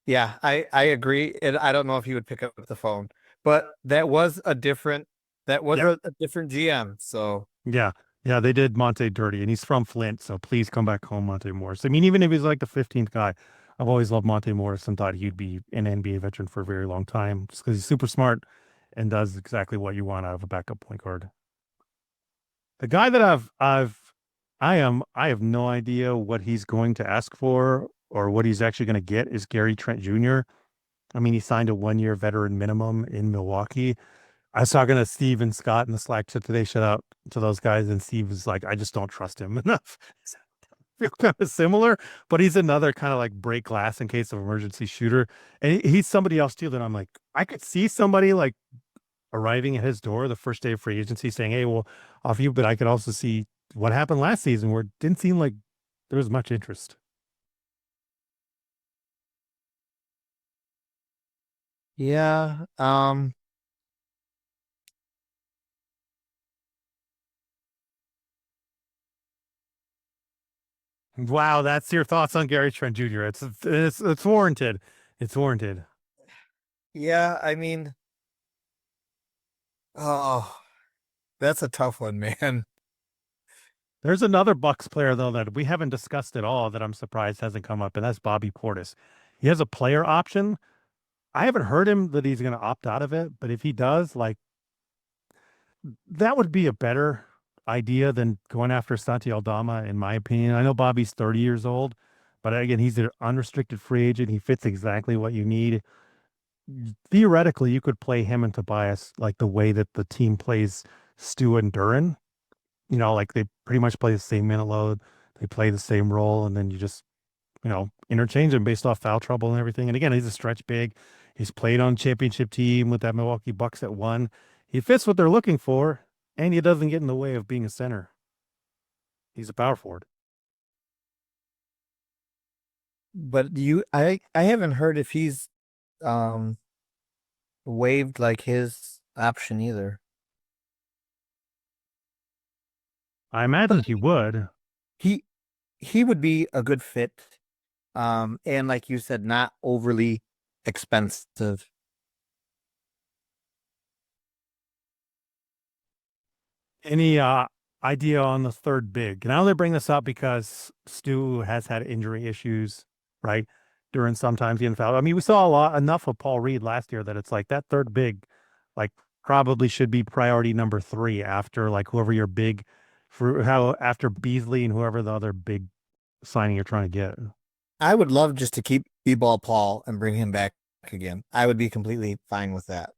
Yeah, I agree. And I don't know if he would pick up the phone, but that was Yeah, a different GM. So yeah, yeah. They did Monte dirty, and he's from Flint, so please come back home, Monte Morris. I mean, even if he's like the 15th guy, I've always loved Monte Morris and thought he'd be an NBA veteran for a very long time, just because he's super smart and does exactly what you want out of a backup point guard. The guy that I have no idea what he's going to ask for or what he's actually going to get is Gary Trent Jr. I mean, he signed a 1 year veteran minimum in Milwaukee. I was talking to Steve and Scott in the Slack chat today. Shout out to those guys. And Steve was like, I just don't trust him enough. I feel kind of similar, but he's another kind of like break glass in case of emergency shooter. And he's somebody else too that I'm like, I could see somebody like arriving at his door the first day of free agency saying, hey, well, off you. But I could also see what happened last season where it didn't seem like there was much interest. yeah, Wow, that's your thoughts on Gary Trent Jr. It's warranted. It's warranted. yeah. I mean, oh, that's a tough one, man. There's another Bucks player though that we haven't discussed at all that I'm surprised hasn't come up, and that's Bobby Portis. He has a player option. I haven't heard him that he's going to opt out of it, but if he does, like that would be a better idea than going after Santi Aldama, in my opinion. I know Bobby's 30 years old, but again, he's an unrestricted free agent. He fits exactly what you need. Theoretically, you could play him and Tobias like the way that the team plays Stu and Duran. You know, like they pretty much play the same minute load, they play the same role, and then you just, interchange them based off foul trouble and everything. And again, he's a stretch big. He's played on championship team with that Milwaukee Bucks that won. He fits what they're looking for, and he doesn't get in the way of being a center. He's a power forward. But I haven't heard if he's um waived like his option either. I imagine But he would. he he would be a good fit. And like you said, not overly expensive. Any idea on the third big? And I only bring this up because Stu has had injury issues, right? During sometimes the NFL. I mean, we saw enough of Paul Reed last year that it's like that third big, like probably should be priority number three after like whoever your big for how after Beasley and whoever the other big signing you're trying to get. I would love just to keep B-ball Paul and bring him back again. I would be completely fine with that.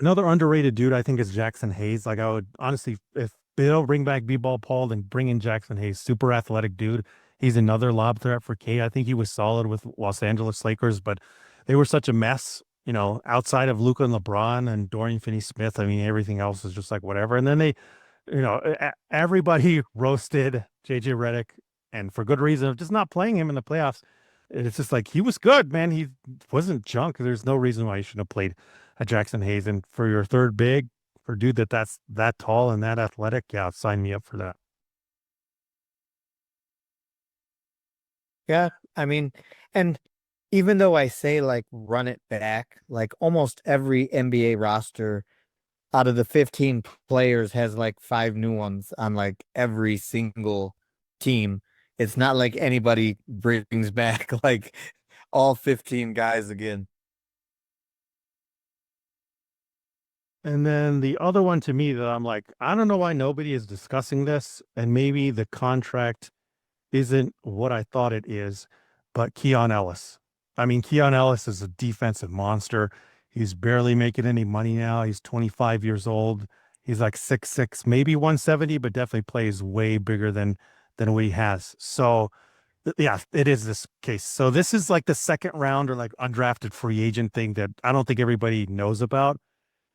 Another underrated dude, I think, is Jackson Hayes. Like I would honestly, if they don't bring back B-ball Paul, then bring in Jackson Hayes, super athletic dude. He's another lob threat for Kate. I think he was solid with Los Angeles Lakers, but they were such a mess, outside of Luca and LeBron and Dorian Finney-Smith. I mean, everything else is just like whatever. And then they, everybody roasted JJ Redick, and for good reason of just not playing him in the playoffs. It's just like he was good, man. He wasn't junk. There's no reason why he shouldn't have played at Jackson Hayes. And for your third big, for a dude that's that tall and that athletic, yeah, sign me up for that. Yeah, I mean, and even though I say like run it back, like almost every NBA roster out of the 15 players has like five new ones on like every single team. It's not like anybody brings back like all 15 guys again. And then the other one to me that I'm like, I don't know why nobody is discussing this, and maybe the contract isn't what I thought it is, but Keon Ellis. I mean, Keon Ellis is a defensive monster. He's barely making any money now. He's 25 years old. He's like 6'6", maybe 170, but definitely plays way bigger than what he has. So yeah, it is this case. So this is like the second round or like undrafted free agent thing that I don't think everybody knows about.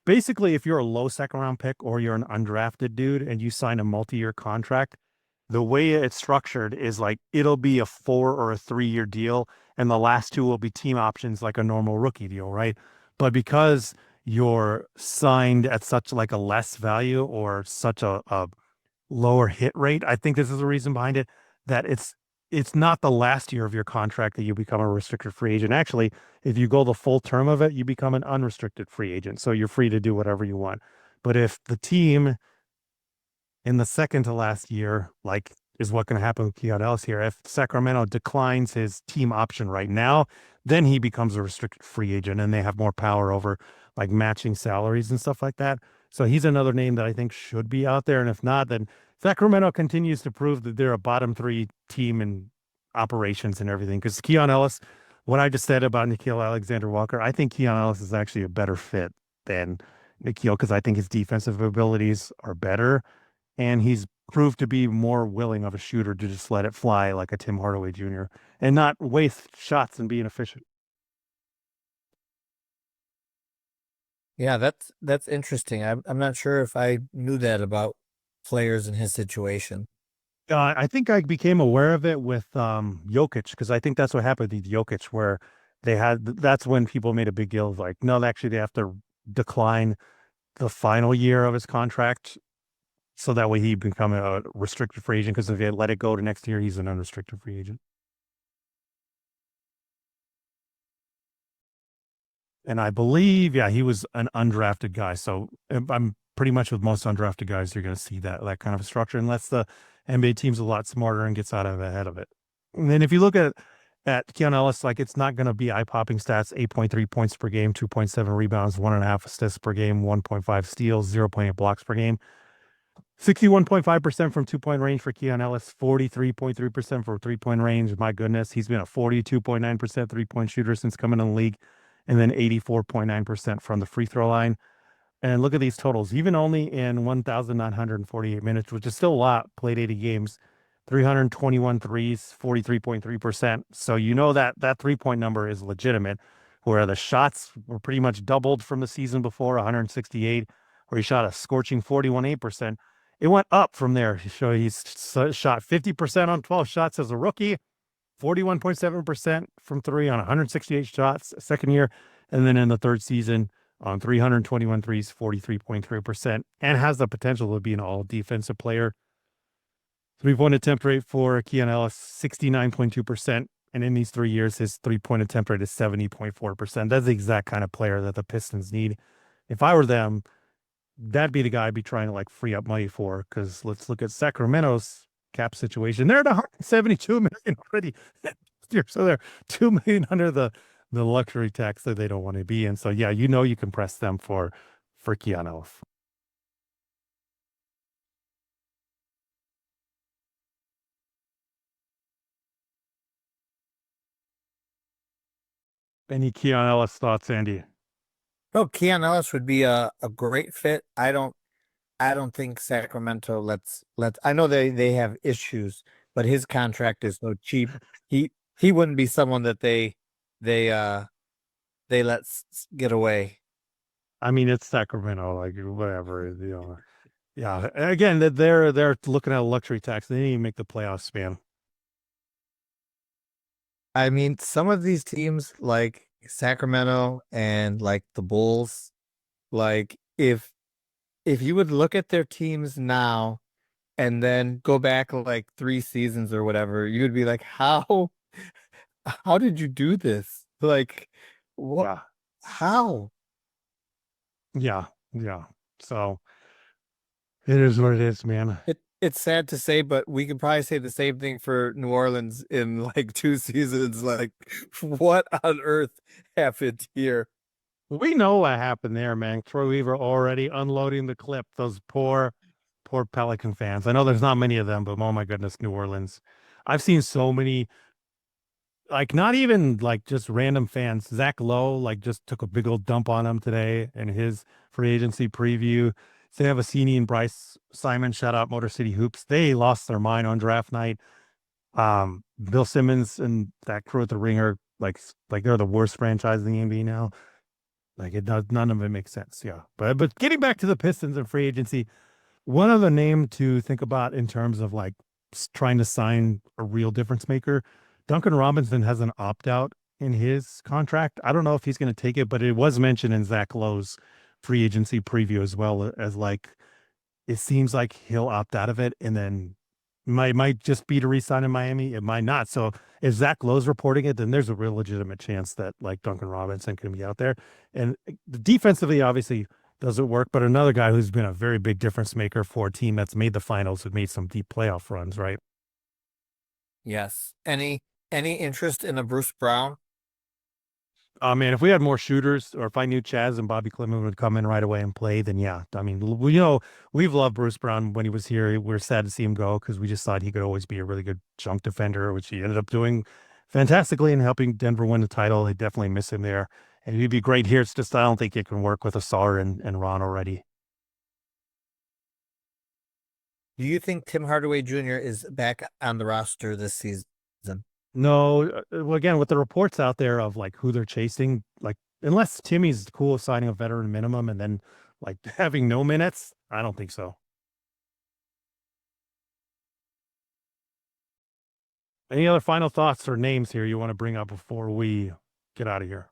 Basically, if you're a low second round pick or you're an undrafted dude and you sign a multi-year contract, the way it's structured is like it'll be a 4 or a 3 year deal, and the last two will be team options like a normal rookie deal, right? But because you're signed at such like a less value or such a lower hit rate. I think this is the reason behind it that it's not the last year of your contract that you become a restricted free agent. Actually, if you go the full term of it, you become an unrestricted free agent. So you're free to do whatever you want. But if the team in the second to last year, like is what going to happen with Keon Ellis here. If Sacramento declines his team option right now, then he becomes a restricted free agent and they have more power over like matching salaries and stuff like that. So he's another name that I think should be out there. And if not, then Sacramento continues to prove that they're a bottom three team in operations and everything. Because Keon Ellis, what I just said about Nikhil Alexander Walker, I think Keon Ellis is actually a better fit than Nikhil because I think his defensive abilities are better and he's proved to be more willing of a shooter to just let it fly like a Tim Hardaway Jr. and not waste shots and being efficient. Yeah, that's interesting. I'm not sure if I knew that about players in his situation. I think I became aware of it with Jokic because I think that's what happened with Jokic, where that's when people made a big deal of like, no, actually they have to decline the final year of his contract so that way he become a restricted free agent because if they let it go to next year, he's an unrestricted free agent. And I believe, yeah, he was an undrafted guy. So I'm pretty much with most undrafted guys, you're going to see that kind of a structure, unless the NBA team's a lot smarter and gets out of ahead of it. And then if you look at Keon Ellis, like it's not going to be eye popping stats: 8.3 points per game, 2.7 rebounds, 1.5 assists per game, 1.5 steals, 0.8 blocks per game. 61.5% from 2 point range for Keon Ellis, 43.3% for 3 point range. My goodness, he's been a 42.9% 3 point shooter since coming in the league, and then 84.9% from the free throw line. And look at these totals, even only in 1,948 minutes, which is still a lot, played 80 games, 321 threes, 43.3%. So you know that 3 point number is legitimate, where the shots were pretty much doubled from the season before, 168, where he shot a scorching 41.8%. It went up from there. So he's shot 50% on 12 shots as a rookie, 41.7% from three on 168 shots second year. And then in the third season on 321 threes, 43.3%, and has the potential to be an all defensive player. 3 point attempt rate for Keon Ellis, 69.2%. And in these 3 years, his 3 point attempt rate is 70.4%. That's the exact kind of player that the Pistons need. If I were them, that'd be the guy I'd be trying to like free up money for. Because let's look at Sacramento's cap situation. They're at 172 million already. So they're 2 million under the luxury tax that they don't want to be in. So yeah, you can press them for Keon Ellis. Any Keon Ellis thoughts, Andy? Oh, Keon Ellis would be a great fit. I don't think Sacramento let's I know they have issues, but his contract is so cheap. He wouldn't be someone that they they get away. I mean, it's Sacramento, like whatever. Yeah. Again, that they're looking at a luxury tax. They didn't even make the playoffs, man. I mean, some of these teams like Sacramento and like the Bulls, like if you would look at their teams now and then go back like 3 seasons or whatever, you'd be like, how did you do this? Like, what? Yeah. How? Yeah. Yeah. So it is what it is, man. It's sad to say, but we could probably say the same thing for New Orleans in like 2 seasons. Like, what on earth happened here? We know what happened there, man. Troy Weaver already unloading the clip. Those poor Pelican fans. I know there's not many of them, but oh my goodness, New Orleans. I've seen so many, like not even like just random fans. Zach Lowe like just took a big old dump on him today in his free agency preview. Sam Vecini and Bryce Simon, shout out Motor City Hoops. They lost their mind on draft night. Bill Simmons and that crew at the Ringer, like they're the worst franchise in the NBA now. Like it does, none of it makes sense. Yeah, but getting back to the Pistons and free agency, one other name to think about in terms of like trying to sign a real difference maker. Duncan Robinson has an opt out in his contract. I don't know if he's going to take it, but it was mentioned in Zach Lowe's free agency preview as well as like it seems like he'll opt out of it and then might just be to resign in Miami. It might not. So if Zach Lowe's reporting it, then there's a real legitimate chance that like Duncan Robinson can be out there. And defensively, obviously, doesn't work. But another guy who's been a very big difference maker for a team that's made the finals, who made some deep playoff runs, right? Yes. Any interest in a Bruce Brown? Man, if we had more shooters, or if I knew Chaz and Bobby Clement would come in right away and play, then yeah. I mean, we've loved Bruce Brown when he was here. We're sad to see him go because we just thought he could always be a really good junk defender, which he ended up doing fantastically and helping Denver win the title. They definitely miss him there. And he'd be great here. It's just I don't think it can work with Asar and Ron already. Do you think Tim Hardaway Jr. is back on the roster this season? No, well, again, with the reports out there of like who they're chasing, like unless Timmy's cool with signing a veteran minimum and then like having no minutes, I don't think so. Any other final thoughts or names here you want to bring up before we get out of here?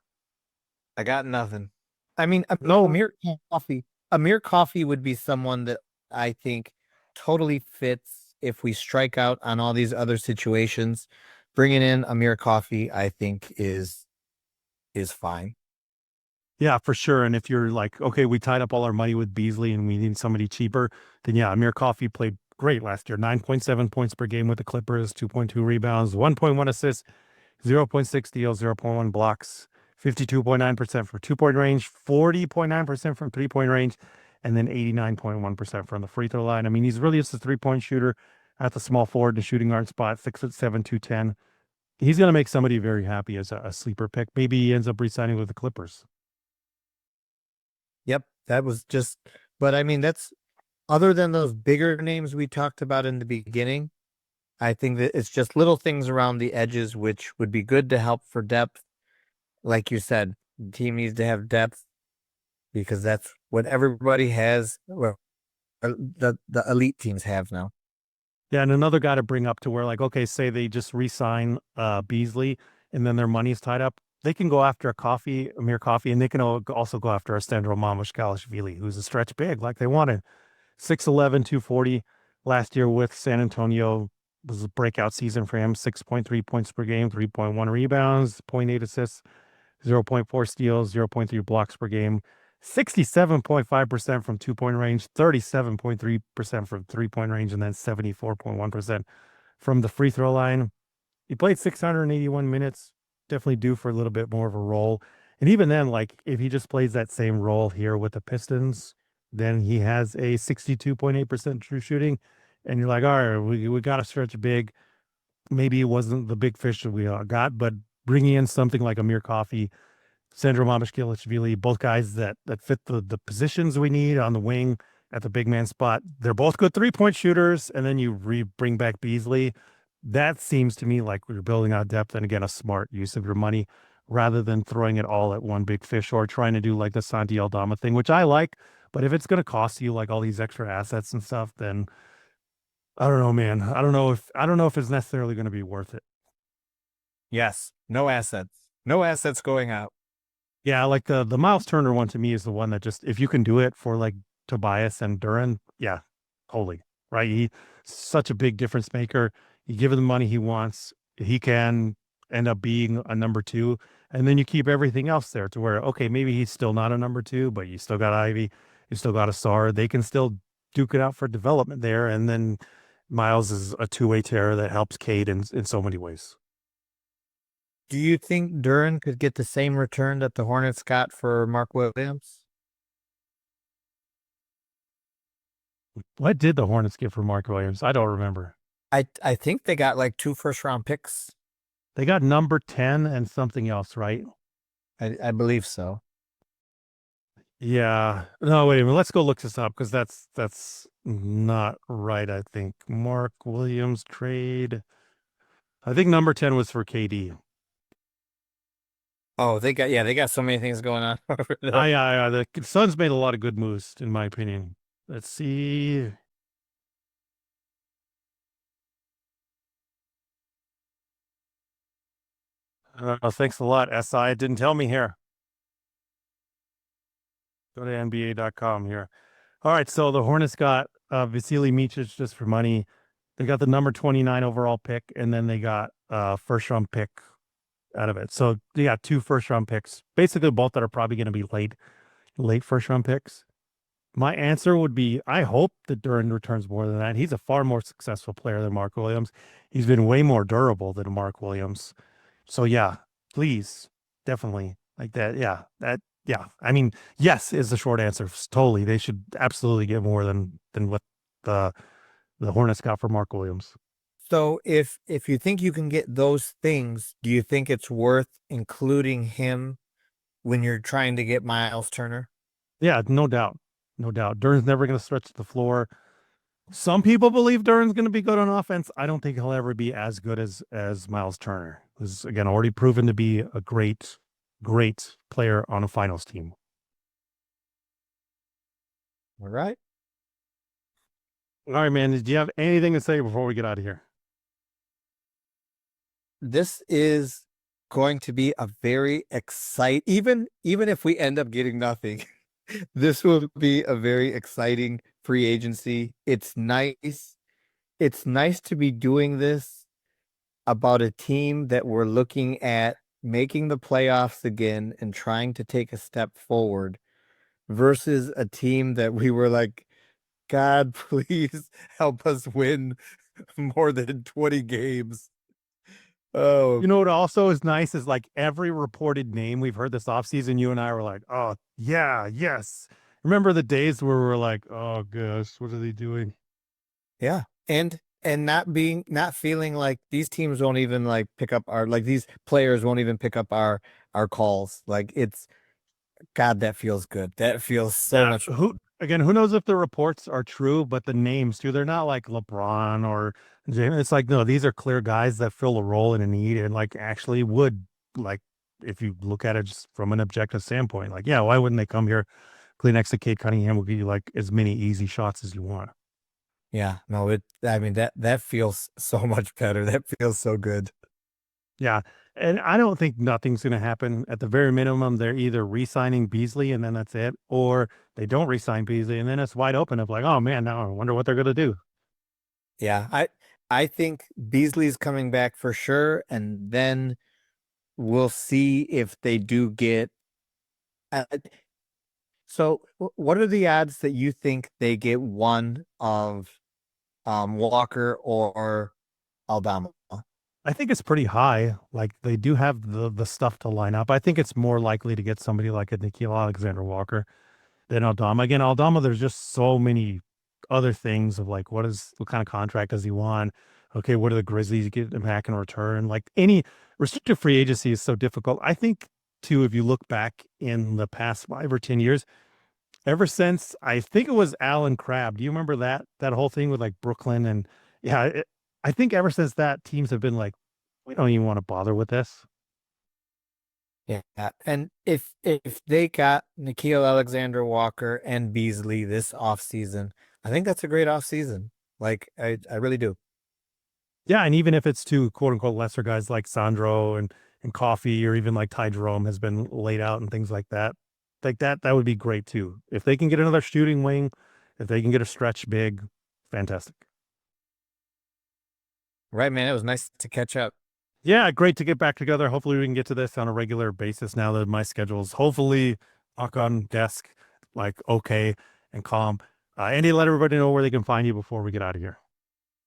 I got nothing. I mean, No, Amir Coffee. Amir Coffee would be someone that I think totally fits if we strike out on all these other situations. Bringing in Amir Coffee, I think is fine. yeah, for sure. And if you're like, okay, we tied up all our money with Beasley and we need somebody cheaper, then yeah, Amir Coffee played great last year. 9.7 points per game with the Clippers, 2.2 rebounds, 1.1 assists, 0.6 steals, 0.1 blocks, 52.9% from 2 point range, 40.9% from 3 point range, and then 89.1% from the free throw line. I mean, he's really just a 3 point shooter at the small forward, the shooting guard spot, 6'7", 210. He's going to make somebody very happy as a sleeper pick. Maybe he ends up re-signing with the Clippers. Yep, that was just. But I mean, that's other than those bigger names we talked about in the beginning. I think that it's just little things around the edges which would be good to help for depth. Like you said, the team needs to have depth because that's what everybody has. Well, the elite teams have now. Yeah, and another guy to bring up to where, like, okay, say they just re-sign Beasley and then their money's tied up. They can go after Amir Coffee, and they can also go after Astandro Mamushkalishvili, who's a stretch big like they wanted. 6'11", 240 last year with San Antonio was a breakout season for him. 6.3 points per game, 3.1 rebounds, zero point 0.8 assists, 0.4 steals, 0.3 blocks per game. 67.5% from 2 point range, 37.3% from 3 point range, and then 74.1% from the free throw line. He played 681 minutes, definitely due for a little bit more of a role. And even then, like if he just plays that same role here with the Pistons, then he has a 62.8% true shooting. And you're like, all right, we got to stretch big. Maybe it wasn't the big fish that we got, but bringing in something like Amir Coffee, Sandro Mamashkilishvili, both guys that fit the positions we need on the wing at the big man spot. They're both good 3 point shooters, and then you bring back Beasley. That seems to me like we're building out depth and again a smart use of your money rather than throwing it all at one big fish or trying to do like the Santi Aldama thing, which I like. But if it's going to cost you like all these extra assets and stuff, then I don't know, man. I don't know if it's necessarily going to be worth it. Yes, no assets, no assets going out. Yeah, like the Miles Turner one to me is the one that just if you can do it for like Tobias and Duran, yeah, holy right. He's such a big difference maker. You give him the money he wants, he can. end up being a number two. And then you keep everything else there to where, okay, maybe he's still not a number two, but you still got Ivy, you still got a Sar. They can still duke it out for development there. And then Miles is a two-way terror that helps Cade in so many ways. Do you think Duran could get the same return that the Hornets got for Mark Williams? What did the Hornets get for Mark Williams? I don't remember. I think they got like 2 first-round picks. They got number 10 and something else, right? I believe so. Yeah. No, wait a minute. Let's go look this up because that's not right, I think. Mark Williams trade. I think number 10 was for KD. Oh, they got so many things going on over there. The Suns made a lot of good moves, in my opinion. Let's see. Thanks a lot, SI. It didn't tell me here. Go to NBA.com here. All right, so the Hornets got Vasily Micic just for money. They got the number 29 overall pick, and then they got first round pick out of it. So they got 2 first round picks, basically both that are probably going to be late first round picks. My answer would be I hope that Duran returns more than that. He's a far more successful player than Mark Williams. He's been way more durable than Mark Williams. So yeah, please, definitely like that. Yeah. I mean, yes is the short answer. Totally, they should absolutely get more than what the the Hornets got for Mark Williams. So if you think you can get those things, do you think it's worth including him when you're trying to get Miles Turner? Yeah, no doubt, no doubt. Duran's never going to stretch the floor. Some people believe Duran's going to be good on offense. I don't think he'll ever be as good as Miles Turner, who's again already proven to be a great player on a finals team. All right. All right, man. Do you have anything to say before we get out of here? This is going to be a very even if we end up getting nothing, this will be a very exciting free agency. It's nice. It's nice to be doing this about a team that we're looking at making the playoffs again and trying to take a step forward versus a team that we were like, God, please help us win more than 20 games. Oh, You know what also is nice is like every reported name we've heard this offseason, you and I were like, oh, yeah, yes. Remember the days where we were like, oh, gosh, what are they doing? yeah. And not feeling like these teams won't even like pick up our like these players won't even pick up our calls. Like it's God, that feels good. That feels so Yeah. much. Who knows if the reports are true, but the names too, they're not like LeBron or James. It's like, no, these are clear guys that fill a role and a need and like actually would like if you look at it just from an objective standpoint, like, yeah, why wouldn't they come here? Clean next to Kate Cunningham will give you like as many easy shots as you want. Yeah, no, I mean that feels so much better. That feels so good. Yeah. And I don't think nothing's going to happen. At the very minimum, they're either re-signing Beasley and then that's it, or they don't re-sign Beasley and then it's wide open of like, oh man, now I wonder what they're going to do. Yeah, I think Beasley's coming back for sure, and then we'll see if they do get. Uh, so, what are the odds that you think they get one of Walker or Aldama? I think it's pretty high. Like they do have the stuff to line up. I think it's more likely to get somebody like a Nikhil Alexander Walker than Aldama. Again, Aldama, there's just so many other things of like what kind of contract does he want? Okay, what are the Grizzlies get him back in return? Like any restricted free agency is so difficult. I think too, if you look back in the past 5 or 10 years, ever since I think it was Alan Crabb. Do you remember that whole thing with like Brooklyn and yeah, I think ever since that teams have been like, we don't even want to bother with this. Yeah, and if they got Nikhil Alexander Walker and Beasley this offseason, I think that's a great offseason. Like I really do. Yeah, and even if it's to quote unquote lesser guys like Sandro and Coffee or even like Ty Jerome has been laid out and things like that would be great too. If they can get another shooting wing, if they can get a stretch big, fantastic. Right, man. It was nice to catch up. Yeah, great to get back together. Hopefully, we can get to this on a regular basis now that my schedule's hopefully knock on desk, like okay and calm. Andy, let everybody know where they can find you before we get out of here.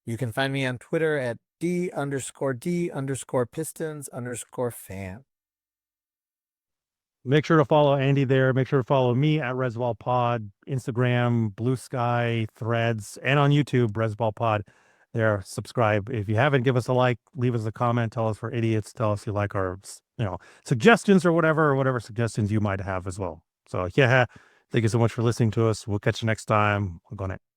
You can find me on Twitter at D_D_Pistons_fan. Make sure to follow Andy there. Make sure to follow me at Resball Pod, Instagram, Blue Sky, Threads, and on YouTube, Resball Pod. There, subscribe. If you haven't, give us a like, leave us a comment, tell us we're idiots, tell us you like our, suggestions or whatever suggestions you might have as well. So yeah, thank you so much for listening to us. We'll catch you next time. We're going to